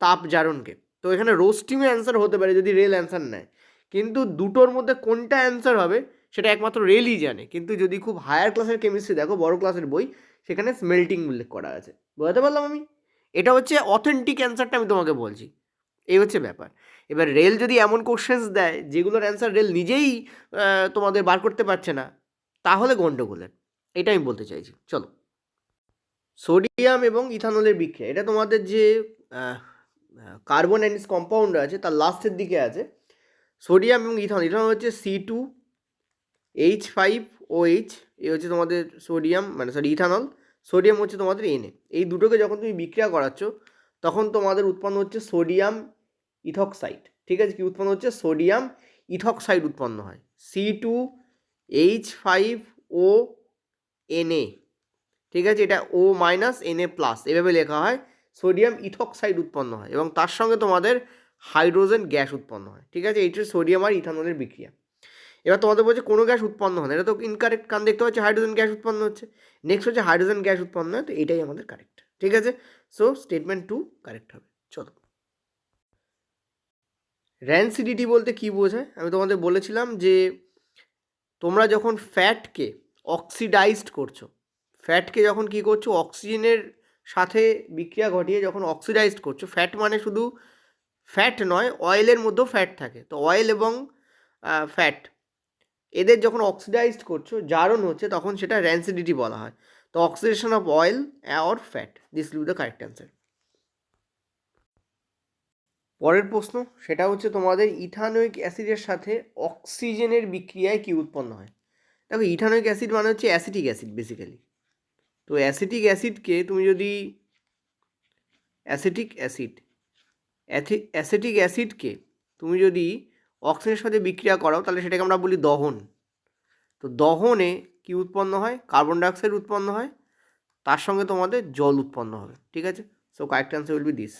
তাপজারণকে। তো এখানে রোস্টিংও অ্যান্সার হতে পারে যদি রেল অ্যান্সার নেয়, কিন্তু দুটোর মধ্যে কোনটা অ্যান্সার হবে সেটা একমাত্র রেলই জানে। কিন্তু যদি খুব হায়ার ক্লাসের কেমিস্ট্রি দেখো, বড় ক্লাসের বই, সেখানে স্মেল্টিং উল্লেখ করা আছে। বুঝতে পারলাম আমি? এটা হচ্ছে অথেন্টিক অ্যান্সারটা আমি তোমাকে বলছি, এই হচ্ছে ব্যাপার। এবার রেল যদি এমন কোশ্চেন্স দেয় যেগুলোর অ্যান্সার রেল নিজেই তোমাদের বার করতে পারছে না, তাহলে গণ্ডগোলের, এটা আমি বলতে চাইছি। চলো, সোডিয়াম এবং ইথানলের বিক্রিয়া, এটা তোমাদের যে কার্বন অ্যান্ড কম্পাউন্ড আছে তার লাস্টের দিকে আছে। সোডিয়াম এবং ইথানল হচ্ছে C2H5OH, এই হচ্ছে তোমাদের সোডিয়াম মানে ইথানল। সোডিয়াম হচ্ছে তোমাদের Na। এই দুটোকে যখন তুমি বিক্রিয়া করাচ্ছ তখন তোমাদের উৎপন্ন হচ্ছে সোডিয়াম ইথক্সাইড, ঠিক আছে? কি উৎপন্ন হচ্ছে? সোডিয়াম ইথক্সাইড উৎপন্ন হয়, C2H5ONa, ঠিক আছে? এটা O-Na+, এভাবে লেখা হয়। সোডিয়াম ইথক্সাইড উৎপন্ন হয় এবং তার সঙ্গে তোমাদের হাইড্রোজেন গ্যাস উৎপন্ন হয়, ঠিক আছে? এইটা সোডিয়াম আর ইথানলের বিক্রিয়া। এবার তোমাদের বলছে কোনো গ্যাস উৎপন্ন হয় না, এটা তো ইনকারেক্ট, কারণ দেখতে পাচ্ছি হাইড্রোজেন গ্যাস উৎপন্ন হচ্ছে। নেক্সট হচ্ছে হাইড্রোজেন গ্যাস উৎপন্ন হয়, তো এটাই আমাদের কারেক্ট, ঠিক আছে? সো স্টেটমেন্ট 2 কারেক্ট হবে। চলো, র্যানসিডিটি বলতে কি বোঝায়? আমি তোমাদের বলেছিলাম যে তোমরা যখন ফ্যাটকে অক্সিডাইজড করছো, ফ্যাটকে যখন কি করছো অক্সিজেনের সাথে বিক্রিয়া ঘটিয়ে যখন অক্সিডাইজড করছো, ফ্যাট মানে শুধু ফ্যাট নয়, অয়েলের মধ্যেও ফ্যাট থাকে, তো অয়েল এবং ফ্যাট এদের যখন অক্সিডাইজড করছো, জারণ হচ্ছে, তখন সেটা র্যানসিডিটি বলা হয়। তো oxidation of oil or fat, this will be the correct answer. পরের প্রশ্ন, সেটা হচ্ছে তোমাদের ইথানোয়িক অ্যাসিডের সাথে অক্সিজেনের বিক্রিয়ায় কি উৎপন্ন হয়? দেখো, ইথানোয়িক অ্যাসিড মানে হচ্ছে অ্যাসিটিক অ্যাসিড বেসিক্যালি। তো অ্যাসিটিক অ্যাসিডকে তুমি যদি অ্যাসিটিক অ্যাসিডকে তুমি যদি অক্সিজেনের সাথে বিক্রিয়া করাও তাহলে সেটাকে আমরা বলি দহন। তো দহনে কি উৎপন্ন হয়? কার্বন ডাইঅক্সাইড উৎপন্ন হয়, তার সঙ্গে তোমাদের জল উৎপন্ন হবে, ঠিক আছে? So correct answer will be this.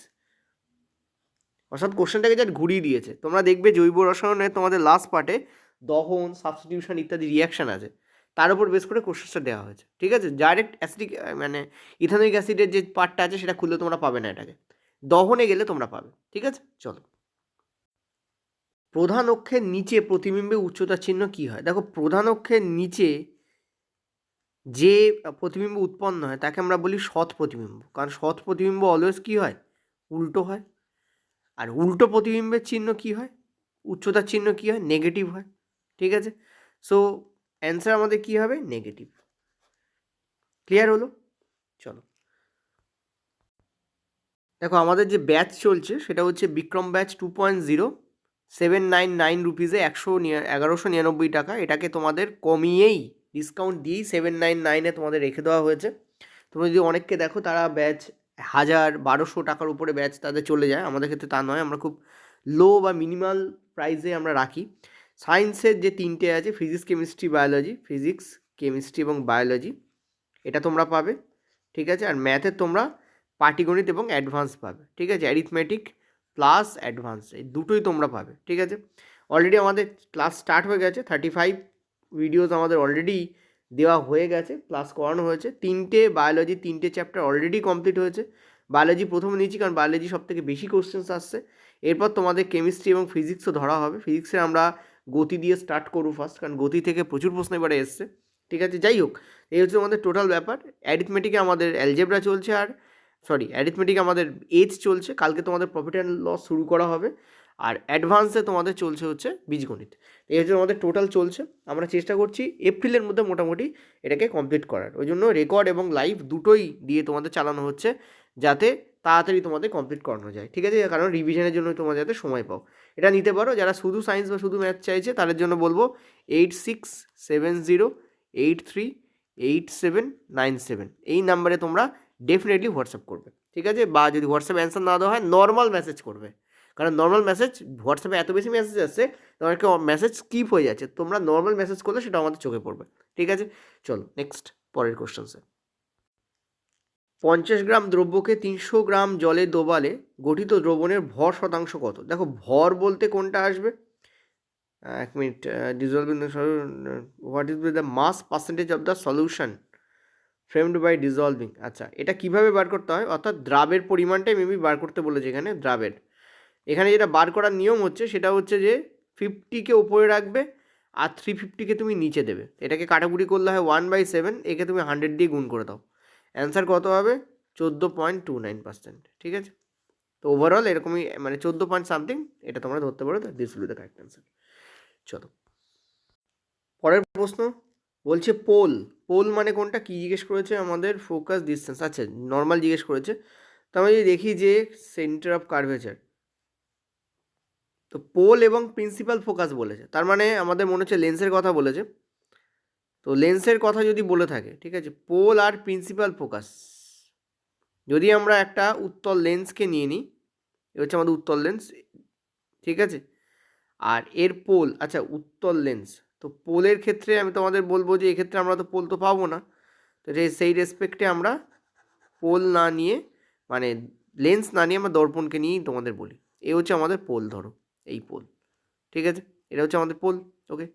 অর্থাৎ কোশ্চেনটাকে জাস্ট ঘুরিয়ে দিয়েছে। তোমরা দেখবে জৈব রসায়নে তোমাদের লাস্ট পার্টে দহন, সাবস্টিটিউশন ইত্যাদি রিয়াকশান আছে, তার উপর বেস করে কোশ্চেনটা দেওয়া হয়েছে। ঠিক আছে, ডাইরেক্ট অ্যাসিডিক মানে ইথানোয়িক অ্যাসিডের যে পার্টটা আছে সেটা খুললে তোমরা পাবে না, এটাকে দহনে গেলে তোমরা পাবে। ঠিক আছে, চলো। প্রধান অক্ষের নিচে প্রতিবিম্বে উচ্চতার চিহ্ন কী হয়? দেখো, প্রধান অক্ষের নিচে যে প্রতিবিম্ব উৎপন্ন হয় তাকে আমরা বলি সৎ প্রতিবিম্ব, কারণ সৎ প্রতিবিম্ব অলওয়েজ কী হয়? উল্টো হয়। আর উল্টো প্রতিবিম্বের চিহ্ন কী হয়? উচ্চতার চিহ্ন কী হয়? নেগেটিভ হয়। ঠিক আছে, সো অ্যান্সার আমাদের কী হবে? নেগেটিভ। ক্লিয়ার হলো? চলো, দেখো আমাদের যে ব্যাচ চলছে সেটা হচ্ছে বিক্রম ব্যাচ 2.0, 799 রুপিসে 1199 টাকা। এটাকে তোমাদের কমিয়েই ডিসকাউন্ট দিয়েই 799-এ তোমাদের রেখে দেওয়া হয়েছে। তোমরা যদি অনেককে দেখো তারা ব্যাচ 1000-1200 টাকার উপরে ব্যাচ তাদের চলে যায়, আমাদের ক্ষেত্রে তা নয়, আমরা খুব লো বা মিনিমাল প্রাইসে আমরা রাখি। সায়েন্সের যে 3টে আছে, physics, chemistry, biology, physics, chemistry এবং বায়োলজি, এটা তোমরা পাবে। ঠিক আছে, আর ম্যাথের তোমরা পাটিগণিত এবং অ্যাডভান্স পাবে। ঠিক আছে, অ্যারিথমেটিক প্লাস অ্যাডভান্স এই দুটোই তোমরা পাবে। ঠিক আছে, অলরেডি আমাদের ক্লাস স্টার্ট হয়ে গেছে, 35 ভিডিওস আমাদের অলরেডি দেওয়া হয়ে গেছে, ক্লাস করানো হয়েছে। 3টে বায়োলজি 3টে চ্যাপ্টার অলরেডি কমপ্লিট হয়েছে। বায়োলজি প্রথমে নিয়েছি কারণ বায়োলজি সব থেকে বেশি কোশ্চেন্স আসছে। এরপর তোমাদের কেমিস্ট্রি এবং ফিজিক্সও ধরা হবে। ফিজিক্সে আমরা গতি দিয়ে স্টার্ট করবো ফার্স্ট, কারণ গতি থেকে প্রচুর প্রশ্ন এবারে এসছে। ঠিক আছে, যাই হোক, এই হচ্ছে আমাদের টোটাল ব্যাপার। অ্যারিথমেটিকে আমাদের অ্যালজেব্রা চলছে, আর অ্যারিথমেটিকে আমাদের এজ চলছে, কালকে তোমাদের প্রফিট অ্যান্ড লস শুরু করা হবে। আর অ্যাডভান্সে তোমাদের চলছে হচ্ছে বীজগণিত। এই হচ্ছে আমাদের টোটাল চলছে। আমরা চেষ্টা করছি এপ্রিলের মধ্যে মোটামুটি এটাকে কমপ্লিট করার। ওই জন্য রেকর্ড এবং লাইভ দুটোই দিয়ে তোমাদের চালানো হচ্ছে, যাতে তাড়াতাড়ি তোমাদের কমপ্লিট করানো যায়। ঠিক আছে, কারণ রিভিশনের জন্য তোমরা যাতে সময় পাও। এটা নিতে পারো। যারা শুধু সায়েন্স বা শুধু ম্যাথ চাইছে তাদের জন্য বলবো 8670838797 এই নাম্বারে তোমরা ডেফিনেটলি হোয়াটসঅ্যাপ করবে। ঠিক আছে, বা যদি হোয়াটসঅ্যাপ অ্যান্সার না দেওয়া হয় নর্মাল মেসেজ করবে, কারণ নর্মাল মেসেজ হোয়াটসঅ্যাপে এত বেশি মেসেজ আসছে তোমাকে মেসেজ স্কিপ হয়ে যাচ্ছে। তোমরা নর্মাল মেসেজ করলে সেটা আমাদের চোখে পড়বে। ঠিক আছে, চলো নেক্সট পরের কোশ্চেন্সে। 50 গ্রাম দ্রব্যকে 300 গ্রাম জলে ডোবালে গঠিত দ্রবণের ভর শতাংশ কত? দেখো, ভর বলতে কোনটা আসবে? এক minute, dissolving what is the mass percentage of the solution formed by dissolving. আচ্ছা, এটা কিভাবে বার করতে হয়? অর্থাৎ দ্রাবের পরিমাণটাই মেবি বার করতে বলেছে এখানে। দ্রাবের এখানে যেটা বার করার নিয়ম হচ্ছে সেটা হচ্ছে যে 50কে উপরে রাখবে আর 350কে তুমি নিচে দেবে। এটাকে কাটাকুটি করলে হয় 1/7, একে তুমি 100 দিয়ে গুণ করে দাও, অ্যান্সার কত হবে? 14.29%। ঠিক আছে, তো ওভারঅল এরকমই, মানে 14 পয়েন্ট সামথিং, এটা তোমরা ধরতে পারো। This will be the correct answer. চলো, পরের প্রশ্ন বলছে পোল। পোল মানে কোনটা? কি জিজ্ঞেস করেছে আমাদের? Focus distance. আচ্ছা, নর্মাল জিজ্ঞেস করেছে। তো আমি যদি দেখি যে সেন্টার অফ কার্ভেচার, তো পোল এবং প্রিন্সিপাল ফোকাস বলেছে, তার মানে আমাদের মনে হচ্ছে লেন্সের কথা বলেছে। তো লেন্সের কথা যদি বলে থাকে, ঠিক আছে, পোল আর প্রিন্সিপাল ফোকাস, যদি আমরা একটা উত্তল লেন্সকে নিয়ে নিই, এ হচ্ছে আমাদের উত্তল লেন্স। ঠিক আছে, আর এর পোল, আচ্ছা উত্তল লেন্স, তো পোলের ক্ষেত্রে আমি তোমাদের বলবো যে এক্ষেত্রে আমরা তো পোল তো পাবো না, তো সেই রেসপেক্টে আমরা পোল না নিয়ে, মানে লেন্স না নিয়ে আমরা দর্পণকে নিয়েই তোমাদের বলি। এই হচ্ছে আমাদের পোল, ধরো এই পোল। ঠিক আছে, এটা হচ্ছে আমাদের পোল। ওকে,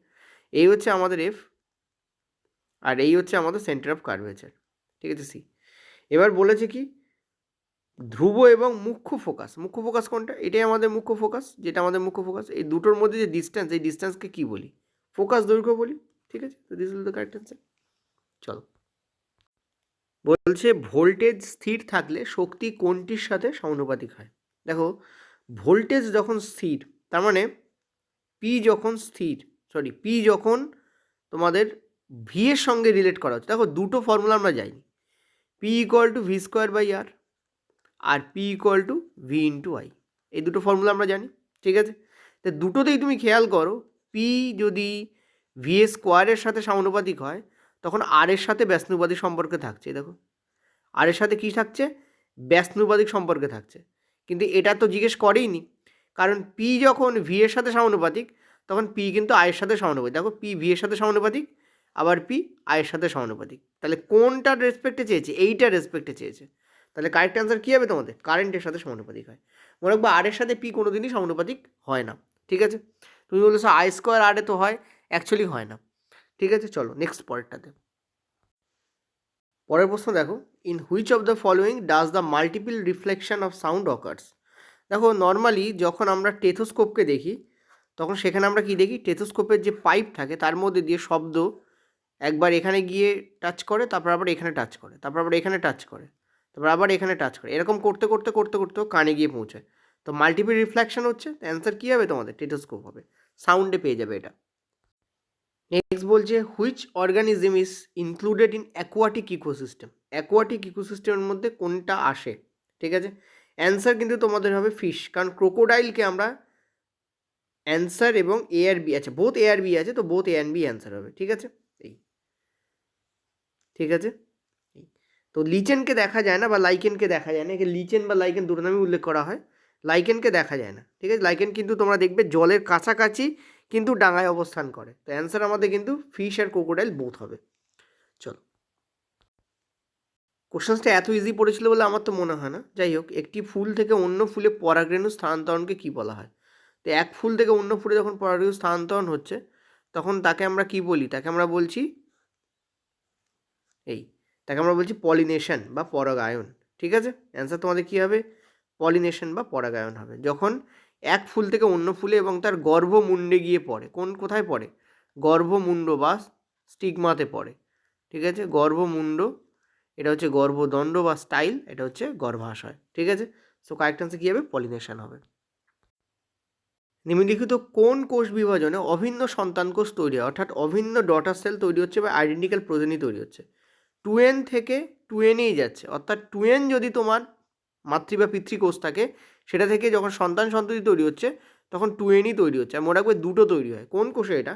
এই হচ্ছে আমাদের এফ, আর এই হচ্ছে আমাদের সেন্টার অফ কার্ভেচার। ঠিক আছে, সি। এবার বলেছে কি ধ্রুব এবং মুখ্য ফোকাস। মুখ্য ফোকাস কোনটা? এটাই আমাদের মুখ্য ফোকাস, যেটা আমাদের মুখ্য ফোকাস। এই দুটোর মধ্যে যে ডিস্টেন্স, এই ডিস্টেন্সকে কি বলি? ফোকাস দৈর্ঘ্য বলি। ঠিক আছে, তো this will the correct answer. চলো, বলছে ভোল্টেজ স্থির থাকলে শক্তি কোনটির সাথে সমানুপাতিক হয়? দেখো, ভোল্টেজ যখন স্থির, তার মানে পি যখন স্থির, পি যখন তোমাদের ভি এর সঙ্গে রিলেট করা হচ্ছে। দেখো, দুটো ফর্মুলা আমরা জানি, P equal to V square by R, আর P equal to V into I. এই দুটো ফর্মুলা আমরা জানি। ঠিক আছে, তো দুটোতেই তুমি খেয়াল করো, পি যদি ভি এ স্কোয়ারের সাথে সমানুপাতিক হয় তখন আর এর সাথে ব্যস্তানুপাতিক সম্পর্কে থাকছে। দেখো, আর এর সাথে কী থাকছে? ব্যস্তানুপাতিক সম্পর্কে থাকছে। কিন্তু এটা তো জিজ্ঞেস করেইনি, কারণ পি যখন ভি এর সাথে সমানুপাতিক তখন পি কিন্তু আয়ের সাথে সমানুপাতিক। দেখো, পি ভি এর সাথে সমানুপাতিক, আবার পি আয়ের সাথে সমানুপাতিক। তাহলে কোনটার রেসপেক্টে চেয়েছে? এইটার রেসপেক্টে চেয়েছে। তাহলে কারেক্ট অ্যান্সার কী হবে তোমাদের? কারেন্টের সাথে সমানুপাতিক হয়। মনে রাখবো আর এর সাথে পি কোনো দিনই সমানুপাতিক হয় না, ঠিক আছে। তুমি বলেছো আই স্কোয়ার আর এ তো হয়, অ্যাকচুয়ালি হয় না, ঠিক আছে। চলো নেক্সট পরেরটাতে। পরের প্রশ্ন দেখো, in which of the following does the multiple reflection of sound occurs. দেখো নর্মালি যখন আমরা টেথোস্কোপকে দেখি তখন সেখানে আমরা কি দেখি, টেথোস্কোপের যে পাইপ থাকে তার মধ্যে দিয়ে শব্দ একবার এখানে গিয়ে টাচ করে, তারপর আবার এখানে টাচ করে, তারপর আবার এখানে টাচ করে, তারপর আবার এখানে টাচ করে, এরকম করতে করতে করতে করতে কানে গিয়ে পৌঁছায়। তো মাল্টিপল রিফ্লেকশন হচ্ছে, অ্যান্সার কী হবে তোমাদের, টেথোস্কোপ হবে, সাউন্ডে পেয়ে যাবে এটা। নেক্সট বলছে which organism is included in aquatic ecosystem. Aquatic ইকোসিস্টেমের মধ্যে কোনটা আসে, ঠিক আছে। অ্যান্সার কিন্তু তোমাদের হবে ফিশ, কারণ ক্রোকোডাইলকে আমরা অ্যান্সার এবং এ আর বি আছে, বোথ এ আর বি আছে, তো both A and B answer হবে, ঠিক আছে। এই ঠিক আছে। তো লিচেনকে দেখা যায় না বা লাইকেনকে দেখা যায় না, একে লিচেন বা লাইকেন দুটো নামে উল্লেখ করা হয়, লাইকেনকে দেখা যায় না, ঠিক আছে। লাইকেন কিন্তু তোমরা দেখবে জলের কাছাকাছি কিন্তু ডাঙায় অবস্থান করে, তো অ্যান্সার আমাদের কিন্তু ফিশ আর ক্রোকোডাইল বোথ হবে। চলো, কোশ্চেন্সটা এত ইজি পড়েছিল বলে আমার তো মনে হয় না, যাই হোক। একটি ফুল থেকে অন্য ফুলে পরাগরেণু স্থানান্তরণকে কী বলা হয়। তো এক ফুল থেকে অন্য ফুলে যখন পরাগরেণু স্থানান্তরণ হচ্ছে তখন তাকে আমরা কি বলি, তাকে আমরা বলছি তাকে আমরা বলছি পলিনেশন বা পরাগায়ন, ঠিক আছে। অ্যান্সার তোমাদের কী হবে, পলিনেশন বা পরাগায়ন হবে, যখন এক ফুল থেকে অন্য ফুলে এবং তার গর্ভমুণ্ডে গিয়ে পড়ে, কোথায় পড়ে, গর্ভমুণ্ড বা স্টিগমাতে পড়ে, ঠিক আছে। গর্ভমুণ্ড, এটা হচ্ছে গর্ভদণ্ড বা স্টাইল, এটা হচ্ছে গর্ভাশয়, ঠিক আছে। সো কারেক্ট অ্যান্সার কী হবে, পলিনেশন হবে। নিম্নলিখিত কোন কোষ বিভাজনে অভিন্ন সন্তান কোষ তৈরি হয়, অর্থাৎ অভিন্ন ডটার সেল তৈরি হচ্ছে বা আইডেন্টিক্যাল প্রোজেনি তৈরি হচ্ছে। 2n থেকে 2nই যাচ্ছে, অর্থাৎ 2n যদি তোমার মাতৃ বা পিতৃকোষ থাকে সেটা থেকে যখন সন্তান সন্ততি তৈরি হচ্ছে তখন 2nই তৈরি হচ্ছে। আর মনে রাখবে দুটো তৈরি হয়, কোন কোষে, এটা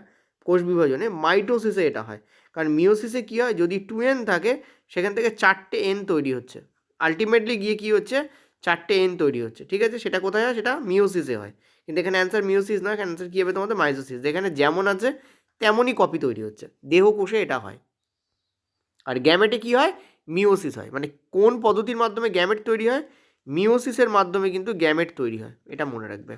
কোষ বিভাজনে মাইটোসিসে এটা হয়, কারণ মিওসিসে কী হয়, যদি 2n থাকে সেখান থেকে 4টে n তৈরি হচ্ছে, আলটিমেটলি গিয়ে কী হচ্ছে, 4টে n তৈরি হচ্ছে, ঠিক আছে। সেটা কোথায় হয়, সেটা মিওসিসে হয়, কিন্তু এখানে অ্যান্সার মিওসিস নয়, এখানে অ্যান্সার কী হবে তোমাদের, মাইটোসিস, যেখানে যেমন আছে তেমনই কপি তৈরি হচ্ছে, দেহ কোষে এটা হয়। আর গ্যামেটে কী হয়, মিওসিস হয়, মানে কোন পদ্ধতির মাধ্যমে গ্যামেট তৈরি হয়, মিওসিসের মাধ্যমে কিন্তু গ্যামেট তৈরি হয়, এটা মনে রাখবে।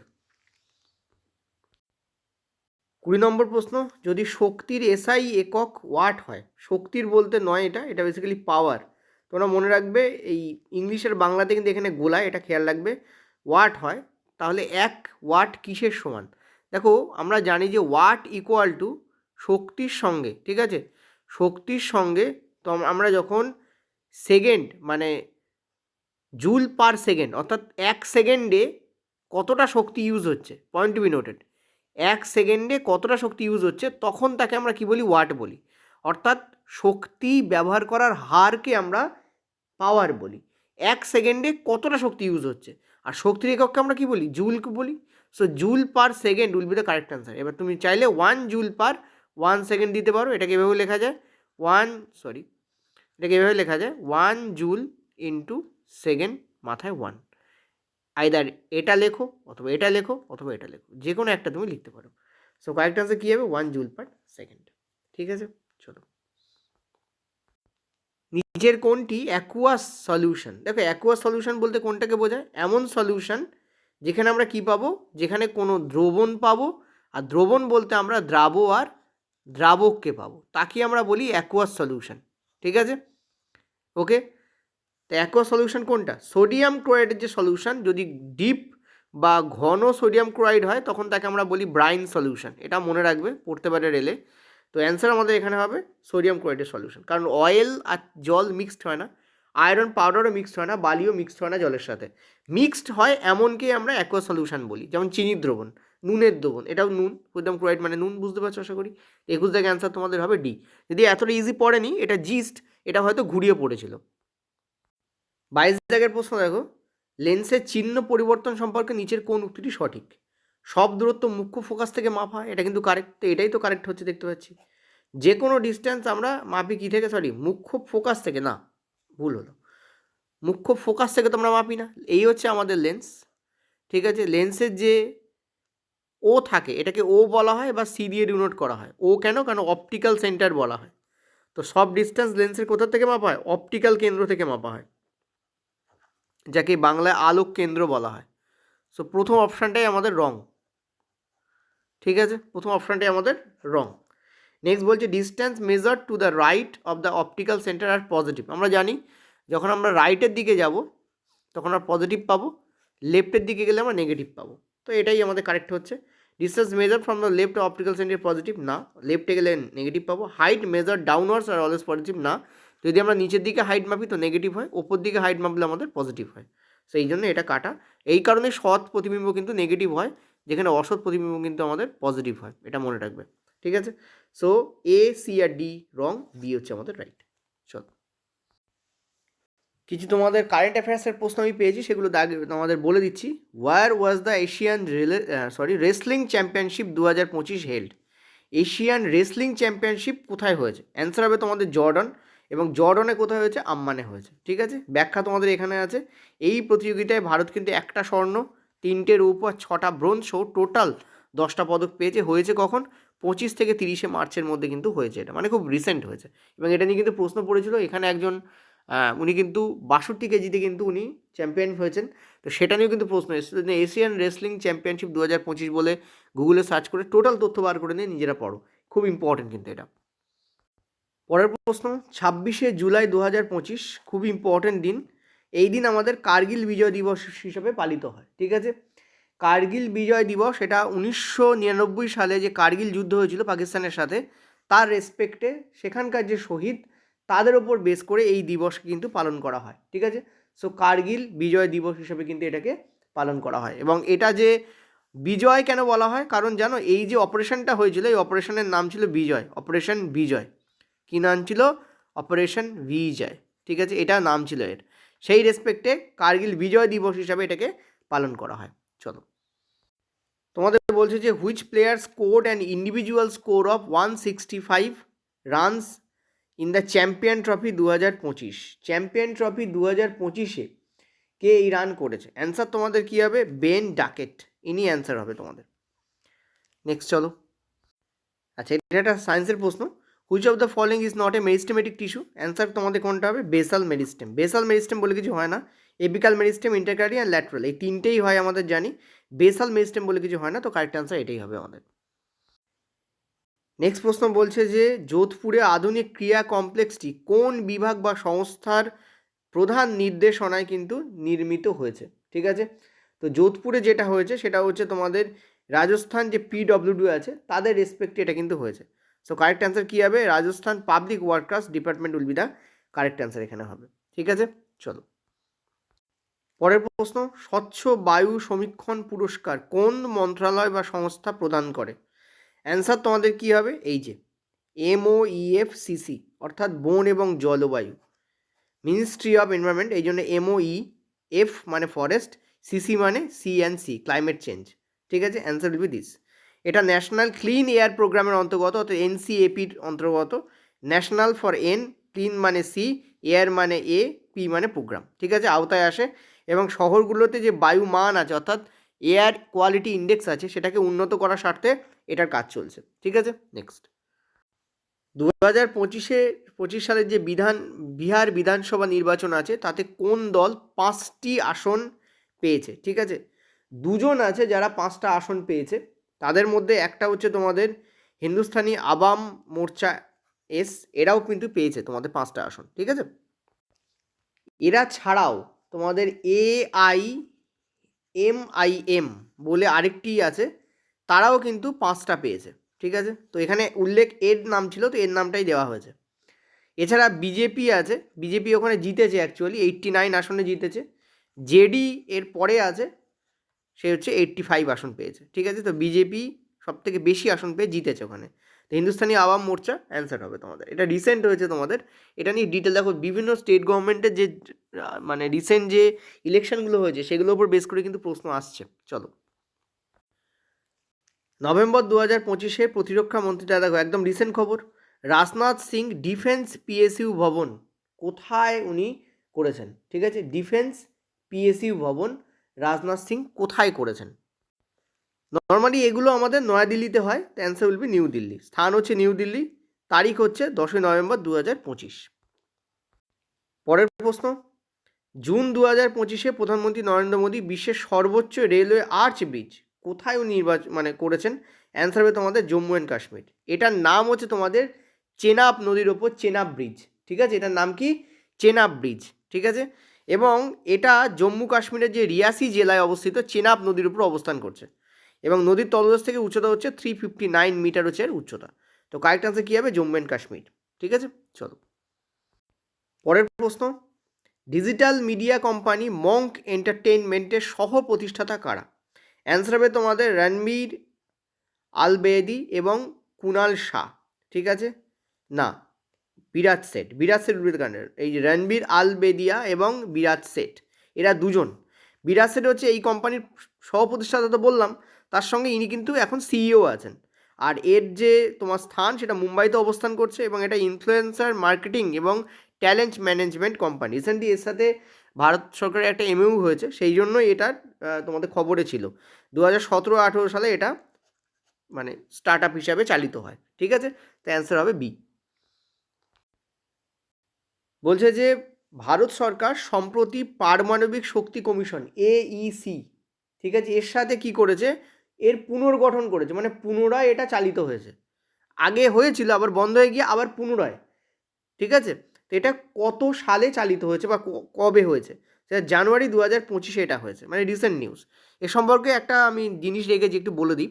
20 নম্বর প্রশ্ন, যদি শক্তির এসআই একক ওয়াট হয়, শক্তির বলতে নয় এটা বেসিক্যালি পাওয়ার, তোমরা মনে রাখবে এই ইংলিশের বাংলাতে কিন্তু এখানে গোলায়, এটা খেয়াল রাখবে, ওয়াট হয়, তাহলে 1 ওয়াট কিসের সমান। দেখো আমরা জানি যে ওয়াট ইকুয়াল টু শক্তির সঙ্গে, ঠিক আছে, শক্তির সঙ্গে, তো আমরা যখন সেকেন্ড মানে জুল পার সেকেন্ড, অর্থাৎ 1 সেকেন্ডে কতটা শক্তি ইউজ হচ্ছে, পয়েন্ট টু বি নোটেড, 1 সেকেন্ডে কতটা শক্তি ইউজ হচ্ছে তখন তাকে আমরা কি বলি, ওয়াট বলি, অর্থাৎ শক্তি ব্যবহার করার হারকে আমরা পাওয়ার বলি, 1 সেকেন্ডে কতটা শক্তি ইউজ হচ্ছে, আর শক্তির একককে আমরা কি বলি, জুলকে বলি। So joule per second will be the correct answer. এবার তুমি চাইলে 1 জুল পার 1 সেকেন্ড দিতে পারো, এটাকে এভাবে লেখা যায় এটাকে এভাবে লেখা যায় 1 জুল ইন্টু সেকেন্ড মাথায় 1, আইদার এটা লেখো অথবা এটা লেখো অথবা এটা লেখো, যে কোনো একটা তুমি লিখতে পারো। সো কারেক্ট আনসার কী হবে, 1 জুল পার সেকেন্ড, ঠিক আছে। চলো, নিচের কোনটি অ্যাকুয়াস সলিউশন। দেখো অ্যাকুয়াস সলিউশন বলতে কোনটাকে বোঝায়, এমন সলিউশন যেখানে আমরা কি পাবো, যেখানে কোনো দ্রবণ পাবো, আর দ্রবণ বলতে আমরা দ্রাব আর দ্রাবককে পাবো, তাকে আমরা বলি অ্যাকুয়াস সলিউশন, ঠিক আছে। ওকে, তো অ্যাকুয়াস সলিউশন কোনটা, সোডিয়াম ক্লোরাইডের যে সলিউশন যদি ডিপ বা ঘন সোডিয়াম ক্লোরাইড হয় তখন তাকে আমরা বলি ব্রাইন সলিউশন, এটা মনে রাখবে, পড়তে পারে রেলে। তো অ্যান্সার আমাদের এখানে হবে সোডিয়াম ক্লোরাইডের সলিউশন, কারণ অয়েল আর জল মিক্সড হয় না, আয়রন পাউডারও মিক্সড হয় না, বালিও মিক্সড হয় না জলের সাথে, মিক্সড হয় এমনকি আমরা অ্যাকুয়াস সলিউশন বলি, যেমন চিনির দ্রবণ, নুনের দ্রবণ, এটাও নুন, সোডিয়াম ক্লোরাইড মানে নুন, বুঝতে পারছো আশা করি। 21 দাগে অ্যান্সার তোমাদের হবে ডি। যদি এতটা ইজি পড়েনি, এটা জিস্ট, এটা হয়তো ঘুরিয়ে পড়েছিল। 22 দাগের প্রশ্ন দেখো, লেন্সের চিহ্ন পরিবর্তন সম্পর্কে নিচের কোন উক্তিটি সঠিক। সব দূরত্ব মুখ্য ফোকাস থেকে মাপা হয়, এটা কিন্তু কারেক্ট, তো এটাই তো কারেক্ট হচ্ছে দেখতে পাচ্ছি। যে কোনো ডিস্টেন্স আমরা মাপি কী থেকে, মুখ্য ফোকাস থেকে, না ভুল হলো, মুখ্য ফোকাস থেকে তো আমরা মাপি না, এই হচ্ছে আমাদের লেন্স, ঠিক আছে। লেন্সের যে ও থাকে এটাকে ও বলা হয় বা সি দিয়ে ডিনোট করা হয়, ও কেন, কারণ অপটিক্যাল সেন্টার বলা হয়, তো সব ডিস্টেন্স লেন্সের কোথা থেকে মাপা হয়, অপটিক্যাল কেন্দ্র থেকে মাপা হয়, যাকে বাংলায় আলোক কেন্দ্র বলা হয়। সো প্রথম অপশানটাই আমাদের রং, ঠিক আছে, প্রথম অপশানটাই আমাদের রং। নেক্সট বলছে distance measure to the right of the optical centre are positive. আমরা জানি যখন আমরা রাইটের দিকে যাব তখন আমরা পজিটিভ পাবো, লেফটের দিকে গেলে আমরা নেগেটিভ পাবো। তো এটাই আমাদের কারেক্ট হচ্ছে। Distance measure from the left optical centre positive, না, লেফটে গেলে নেগেটিভ পাবো। Height measure downwards are always positive, না, যদি আমরা নিচের দিকে হাইট মাপি তো নেগেটিভ হয়, ওপর দিকে হাইট মাপলে আমাদের পজিটিভ হয়। সেই জন্য এটা কাটা। এই কারণে সৎ প্রতিবিম্ব কিন্তু নেগেটিভ হয়, যেখানে অসৎ প্রতিবিম্ব কিন্তু আমাদের পজিটিভ হয়, এটা মনে রাখবে, ঠিক আছে। সো এ, সি আর ডি রং, বি হচ্ছে আমাদের রাইট। চলো কিছু তোমাদের কারেন্ট অ্যাফেয়ার্সের প্রশ্ন আমি পেয়েছি, সেগুলো তোমাদের বলে দিচ্ছি। Where was the Asian wrestling championship 2025 held? Asian wrestling championship কোথায় হয়েছে? অ্যান্সার হবে তোমাদের জর্ডন, এবং জর্ডনে কোথায় হয়েছে? আম্মানে হয়েছে, ঠিক আছে। ব্যাখ্যা তোমাদের এখানে আছে। এই প্রতিযোগিতায় ভারত কিন্তু 1টা স্বর্ণ, 3টে রৌপ্য আর 6টা ব্রোঞ্জ সহ টোটাল 10টা পদক পেয়েছে। হয়েছে কখন? 25 থেকে 30 মার্চের মধ্যে কিন্তু হয়েছে, এটা মানে খুব রিসেন্ট হয়েছে। এবং এটা নিয়ে কিন্তু প্রশ্ন পড়েছিল, এখানে একজন উনি কিন্তু 62 কেজিতে কিন্তু উনি চ্যাম্পিয়ন হয়েছেন, তো সেটা নিয়েও কিন্তু প্রশ্ন এসেছিল। এশিয়ান রেসলিং চ্যাম্পিয়নশিপ 2025 বলে গুগলে সার্চ করে টোটাল তথ্য বার করে নিয়ে নিজেরা পড়ো, খুব ইম্পর্টেন্ট কিন্তু এটা। পরের প্রশ্ন, 26শে জুলাই 2025 খুব ইম্পর্টেন্ট দিন। এই দিন আমাদের কার্গিল বিজয় দিবস হিসাবে পালিত হয়, ঠিক আছে। কার্গিল বিজয় দিবস এটা 1999 সালে যে কার্গিল যুদ্ধ হয়েছিল পাকিস্তানের সাথে, তার রেসপেক্টে সেখানকার যে শহীদ তাদের ওপর বেস করে এই দিবস কিন্তু পালন করা হয়, ঠিক আছে। সো কার্গিল বিজয় দিবস হিসেবে কিন্তু এটাকে পালন করা হয়। এবং এটা যে বিজয় কেন বলা হয়, কারণ জানো এই যে অপারেশনটা হয়েছিল, এই অপারেশনের নাম ছিল বিজয়, অপারেশন বিজয়। কী নাম ছিল? অপারেশন বিজয়, ঠিক আছে, এটা নাম ছিল এর। সেই রেসপেক্টে কার্গিল বিজয় দিবস হিসাবে এটাকে পালন করা হয়। চলো তোমাদের বলছে যে which player scored an individual score of 165 runs in the champion trophy 2025? Champion trophy 2025-এ কে এই রান করেছে? অ্যান্সার তোমাদের কী হবে? বেন ডাকেট, ইনি অ্যান্সার হবে তোমাদের। নেক্সট চলো, আচ্ছা এটা একটা সায়েন্সের প্রশ্ন। Which of the following is not a meristematic tissue? Answer তোমাদের কোনটা হবে? Basal meristem. বেসাল মেরিস্টেম বলে কিছু হয় না, এপিকাল মেরিস্টেম, ইন্টারকারি আর ল্যাটারাল, এই তিনটেই হয় আমাদের জানি। বেসাল মেরিস্টেম বলে কিছু হয় না, তো কারেক্ট অ্যান্সার এটাই হবে আমাদের। নেক্সট প্রশ্ন বলছে যে যোধপুরে আধুনিক ক্রিয়া কমপ্লেক্সটি কোন বিভাগ বা সংস্থার প্রধান নির্দেশনায় কিন্তু নির্মিত হয়েছে, ঠিক আছে। তো যোধপুরে যেটা হয়েছে সেটা হচ্ছে তোমাদের রাজস্থান যে পিডব্লিউডি আছে তাদের রেসপেক্টে এটা কিন্তু হয়েছে। সো কারেক্ট অ্যান্সার কী হবে? Rajasthan public workers department will be the correct answer এখানে হবে, ঠিক আছে। চলো পরের প্রশ্ন, স্বচ্ছ বায়ু সমীক্ষণ পুরস্কার কোন মন্ত্রণালয় বা সংস্থা প্রদান করে? অ্যান্সার তোমাদের কী হবে? এই যে MOEFCC, অর্থাৎ বন এবং জলবায়ু, মিনিস্ট্রি অফ এনভায়রনমেন্ট, এই জন্য MOEF মানে ফরেস্ট, CC মানে C&C ক্লাইমেট চেঞ্জ, ঠিক আছে। Answer will be this. এটা ন্যাশনাল ক্লিন এয়ার প্রোগ্রামের অন্তর্গত, অর্থাৎ NCAPর অন্তর্গত। ন্যাশনাল ফর N, ক্লিন মানে C, এয়ার মানে A, P মানে প্রোগ্রাম, ঠিক আছে, আওতায় আসে। এবং শহরগুলোতে যে বায়ু মান আছে, অর্থাৎ এয়ার কোয়ালিটি ইন্ডেক্স আছে, সেটাকে উন্নত করার স্বার্থে এটার কাজ চলছে, ঠিক আছে। নেক্সট 2025 সালের যে বিহার বিধানসভা নির্বাচন আছে তাতে কোন দল 5টি আসন পেয়েছে, ঠিক আছে। দুজন আছে যারা 5টা আসন পেয়েছে, তাদের মধ্যে একটা হচ্ছে তোমাদের হিন্দুস্তানি আবাম মোর্চা এস, এরাও কিন্তু পেয়েছে তোমাদের 5টা আসন, ঠিক আছে। এরা ছাড়াও তোমাদের AIMIM বলে আরেকটি আছে, তারাও কিন্তু 5টা পেয়েছে, ঠিক আছে। তো এখানে উল্লেখ এর নাম ছিল, তো এর নামটাই দেওয়া হয়েছে। এছাড়া বিজেপি আছে, বিজেপি ওখানে জিতেছে, অ্যাকচুয়ালি 89 আসনে জিতেছে। জেডি এর পরে আছে, সে হচ্ছে 85 আসন পেয়েছে, ঠিক আছে। তো বিজেপি সব থেকে বেশি আসন পেয়ে জিতেছে ওখানে। তো হিন্দুস্তানি আওয়াম মোর্চা অ্যান্সার হবে তোমাদের। এটা রিসেন্ট হয়েছে তোমাদের, এটা নিয়ে ডিটেল দেখো, বিভিন্ন স্টেট গভর্নমেন্টের যে মানে রিসেন্ট যে ইলেকশনগুলো হয়েছে সেগুলোর উপর বেস করে কিন্তু প্রশ্ন আসছে। চলো নভেম্বর 2025-এ প্রতিরক্ষা মন্ত্রীটা দেখো একদম রিসেন্ট খবর, রাজনাথ সিং ডিফেন্স PSU ভবন কোথায় উনি করেছেন, ঠিক আছে। ডিফেন্স PSU ভবন রাজনাথ সিং কোথায় করেছেন? নর্মালি এগুলো আমাদের নয়াদিল্লিতে হয়, তো answer will be new Delhi. স্থান হচ্ছে নিউ দিল্লি, তারিখ হচ্ছে 10ই নভেম্বর 2025। পরের প্রশ্ন, জুন 2025 প্রধানমন্ত্রী নরেন্দ্র মোদী বিশ্বের সর্বোচ্চ রেলওয়ে আর্চ ব্রিজ কোথায় উনি করেছেন? অ্যান্সার হবে তোমাদের জম্মু অ্যান্ড কাশ্মীর। এটার নাম হচ্ছে তোমাদের চেনাব নদীর ওপর চেনাব ব্রিজ, ঠিক আছে? এটার নাম কি? চেনাব ব্রিজ, ঠিক আছে? এবং এটা জম্মু কাশ্মীরের যে রিয়াসি জেলায় অবস্থিত চেনাব নদীর উপর অবস্থান করছে এবং নদীর তলদেশ থেকে উচ্চতা হচ্ছে 359 মিটার হচ্ছে এর উচ্চতা। তো কারেক্ট আনসার কী হবে? জম্মু অ্যান্ড কাশ্মীর, ঠিক আছে? চলো পরের প্রশ্ন, ডিজিটাল মিডিয়া কোম্পানি মঙ্ক এন্টারটেইনমেন্টের সহ প্রতিষ্ঠাতা কারা? অ্যান্সার হবে তোমাদের রণবীর আলবেদি এবং কুনাল শাহ, ঠিক আছে? না, বিরাট শেঠ উর্বিত গানের এই যে রণবীর আলবেদিয়া এবং বিরাট শেঠ, এরা দুজন। বিরাট শেঠ হচ্ছে এই কোম্পানির সহ প্রতিষ্ঠাতা তো বললাম, তার সঙ্গে ইনি কিন্তু এখন সিইও আছেন। আর এর যে তোমার স্থান সেটা মুম্বাইতে অবস্থান করছে এবং এটা ইনফ্লুয়েন্সার মার্কেটিং এবং ট্যালেন্ট ম্যানেজমেন্ট কোম্পানি। রিসেন্টলি এর সাথে ভারত সরকারের একটা এমইউ হয়েছে, সেই জন্যই এটার তোমাদের খবরে ছিল। 2017-18 সালে এটা মানে স্টার্ট আপ হিসাবে চালিত হয়, ঠিক আছে? তো অ্যান্সার হবে বি। বলছে যে ভারত সরকার সম্প্রতি পারমাণবিক শক্তি কমিশন এইসি, ঠিক আছে, এর সাথে কি করেছে? এর পুনর্গঠন করেছে, মানে পুনরায় এটা চালিত হয়েছে। আগে হয়েছিল আবার বন্ধ হয়ে গিয়ে আবার পুনরায়, ঠিক আছে? তো এটা কত সালে চালিত হয়েছে বা কবে হয়েছে? সেটা জানুয়ারি 2025 এটা হয়েছে, মানে রিসেন্ট নিউজ। এ সম্পর্কে একটা আমি জিনিস রেখেছি, একটু বলে দিই।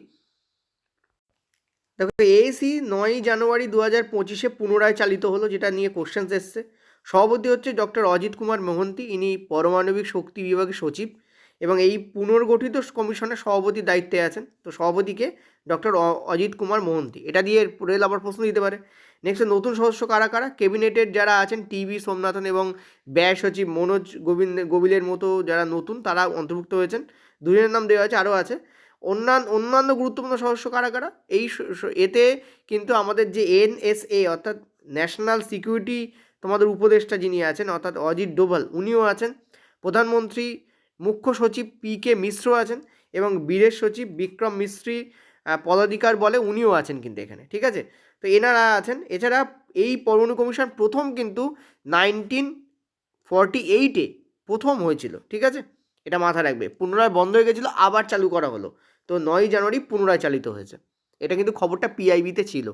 দেখো, এএসি 9 জানুয়ারি 2025 পুনরায় চালিত হলো, যেটা নিয়ে কোশ্চেন্স এসছে। সভাপতি হচ্ছে ডক্টর অজিত কুমার মোহন্তি, ইনি পারমাণবিক শক্তি বিভাগের সচিব এবং এই পুনর্গঠিত কমিশনের সভাপতির দায়িত্বে আছেন। তো সভাপতিকে ডক্টর অজিত কুমার মোহন্তি। এটা দিয়ে রেল আবার প্রশ্ন দিতে পারে। নেক্সট, নতুন সদস্য কারা কারা? ক্যাবিনেটের যারা আছেন টিভি সোমনাথন এবং ব্যয় সচিব মনোজ গোবিলের মতো যারা নতুন, তারা অন্তর্ভুক্ত হয়েছেন। দুজনের নাম দেওয়া আছে, আরও আছে। অন্যান্য গুরুত্বপূর্ণ সদস্য কারা কারা? এতে কিন্তু আমাদের যে এনএসএ অর্থাৎ ন্যাশনাল সিকিউরিটি তোমাদের উপদেষ্টা যিনি আছেন অর্থাৎ অজিত ডোভাল, উনিও আছেন। প্রধানমন্ত্রী মুখ্য সচিব PK মিশ্র আছেন এবং বিদেশ সচিব বিক্রম মিস্ত্রি পদাধিকার বলে উনিও আছেন কিন্তু এখানে, ঠিক আছে? তো এনারা আছেন। এছাড়া এই পরমাণু কমিশন প্রথম কিন্তু 1948-এ প্রথম হয়েছিল, ঠিক আছে? এটা মাথায় রাখবে। পুনরায় বন্ধ হয়ে গেছিলো, আবার চালু করা হলো। তো 9 জানুয়ারি পুনরায় চালিত হয়েছে। এটা কিন্তু খবরটা PIBতে ছিল।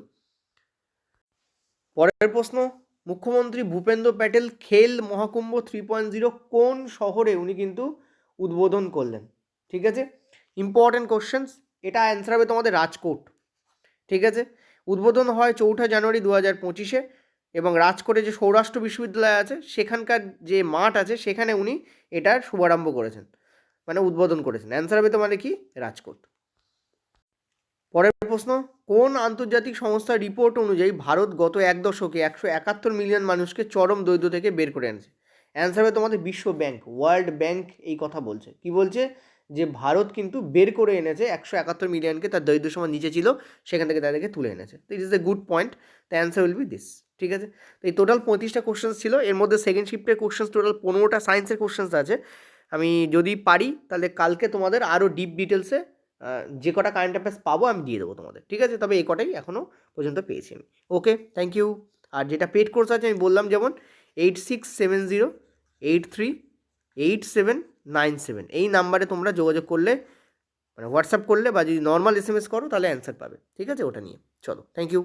পরের প্রশ্ন, মুখ্যমন্ত্রী ভূপেন্দ্র প্যাটেল খেল মহাকুম্ভ 3.0 কোন শহরে উনি কিন্তু উদ্বোধন করলেন? ঠিক আছে, ইম্পর্টেন্ট কোশ্চেন্স। এটা অ্যান্সার হবে তোমাদের রাজকোট, ঠিক আছে? উদ্বোধন হয় 4 জানুয়ারি 2025 এবং রাজকোটে যে সৌরাষ্ট্র বিশ্ববিদ্যালয় আছে সেখানকার যে মাঠ আছে সেখানে উনি এটার শুভারম্ভ করেছেন, মানে উদ্বোধন করেছেন। অ্যান্সার হবে তোমাদের কি? রাজকোট। পরের প্রশ্ন, কোন আন্তর্জাতিক সংস্থার রিপোর্ট অনুযায়ী ভারত গত এক দশকে 171 মিলিয়ন মানুষকে চরম দরিদ্র থেকে বের করে এনেছে? অ্যান্সার হবে তোমাদের বিশ্ব ব্যাংক, ওয়ার্ল্ড ব্যাংক এই কথা বলছে। কি বলছে? যে ভারত কিন্তু বের করে এনেছে 171 মিলিয়নকে, তার দরিদ্র সীমার নিচে ছিল, সেখান থেকে তাদেরকে তুলে এনেছে। তো it is a good point. The answer will be this, ঠিক আছে? তো এই টোটাল 35টা কোশ্চেন্স ছিল, এর মধ্যে সেকেন্ড শিফটের কোশ্চেন্স টোটাল 15টা সায়েন্সের কোশ্চেন্স আছে। আমি যদি পারি তাহলে কালকে তোমাদের আরও ডিপ ডিটেলসে যে কটা কারেন্ট অ্যাফেয়ার্স পাবো আমি দিয়ে দেবো তোমাদের, ঠিক আছে? তবে এই কটাই এখনও পর্যন্ত পেয়েছি আমি। ওকে, থ্যাংক ইউ। আর যেটা পেড কোর্স আছে আমি বললাম, যেমন 8670838797 এই নাম্বারে তোমরা যোগাযোগ করলে, মানে হোয়াটসঅ্যাপ করলে বা যদি নর্মাল SMS করো তাহলে অ্যান্সার পাবে, ঠিক আছে? ওটা নিয়ে চলো, থ্যাংক ইউ।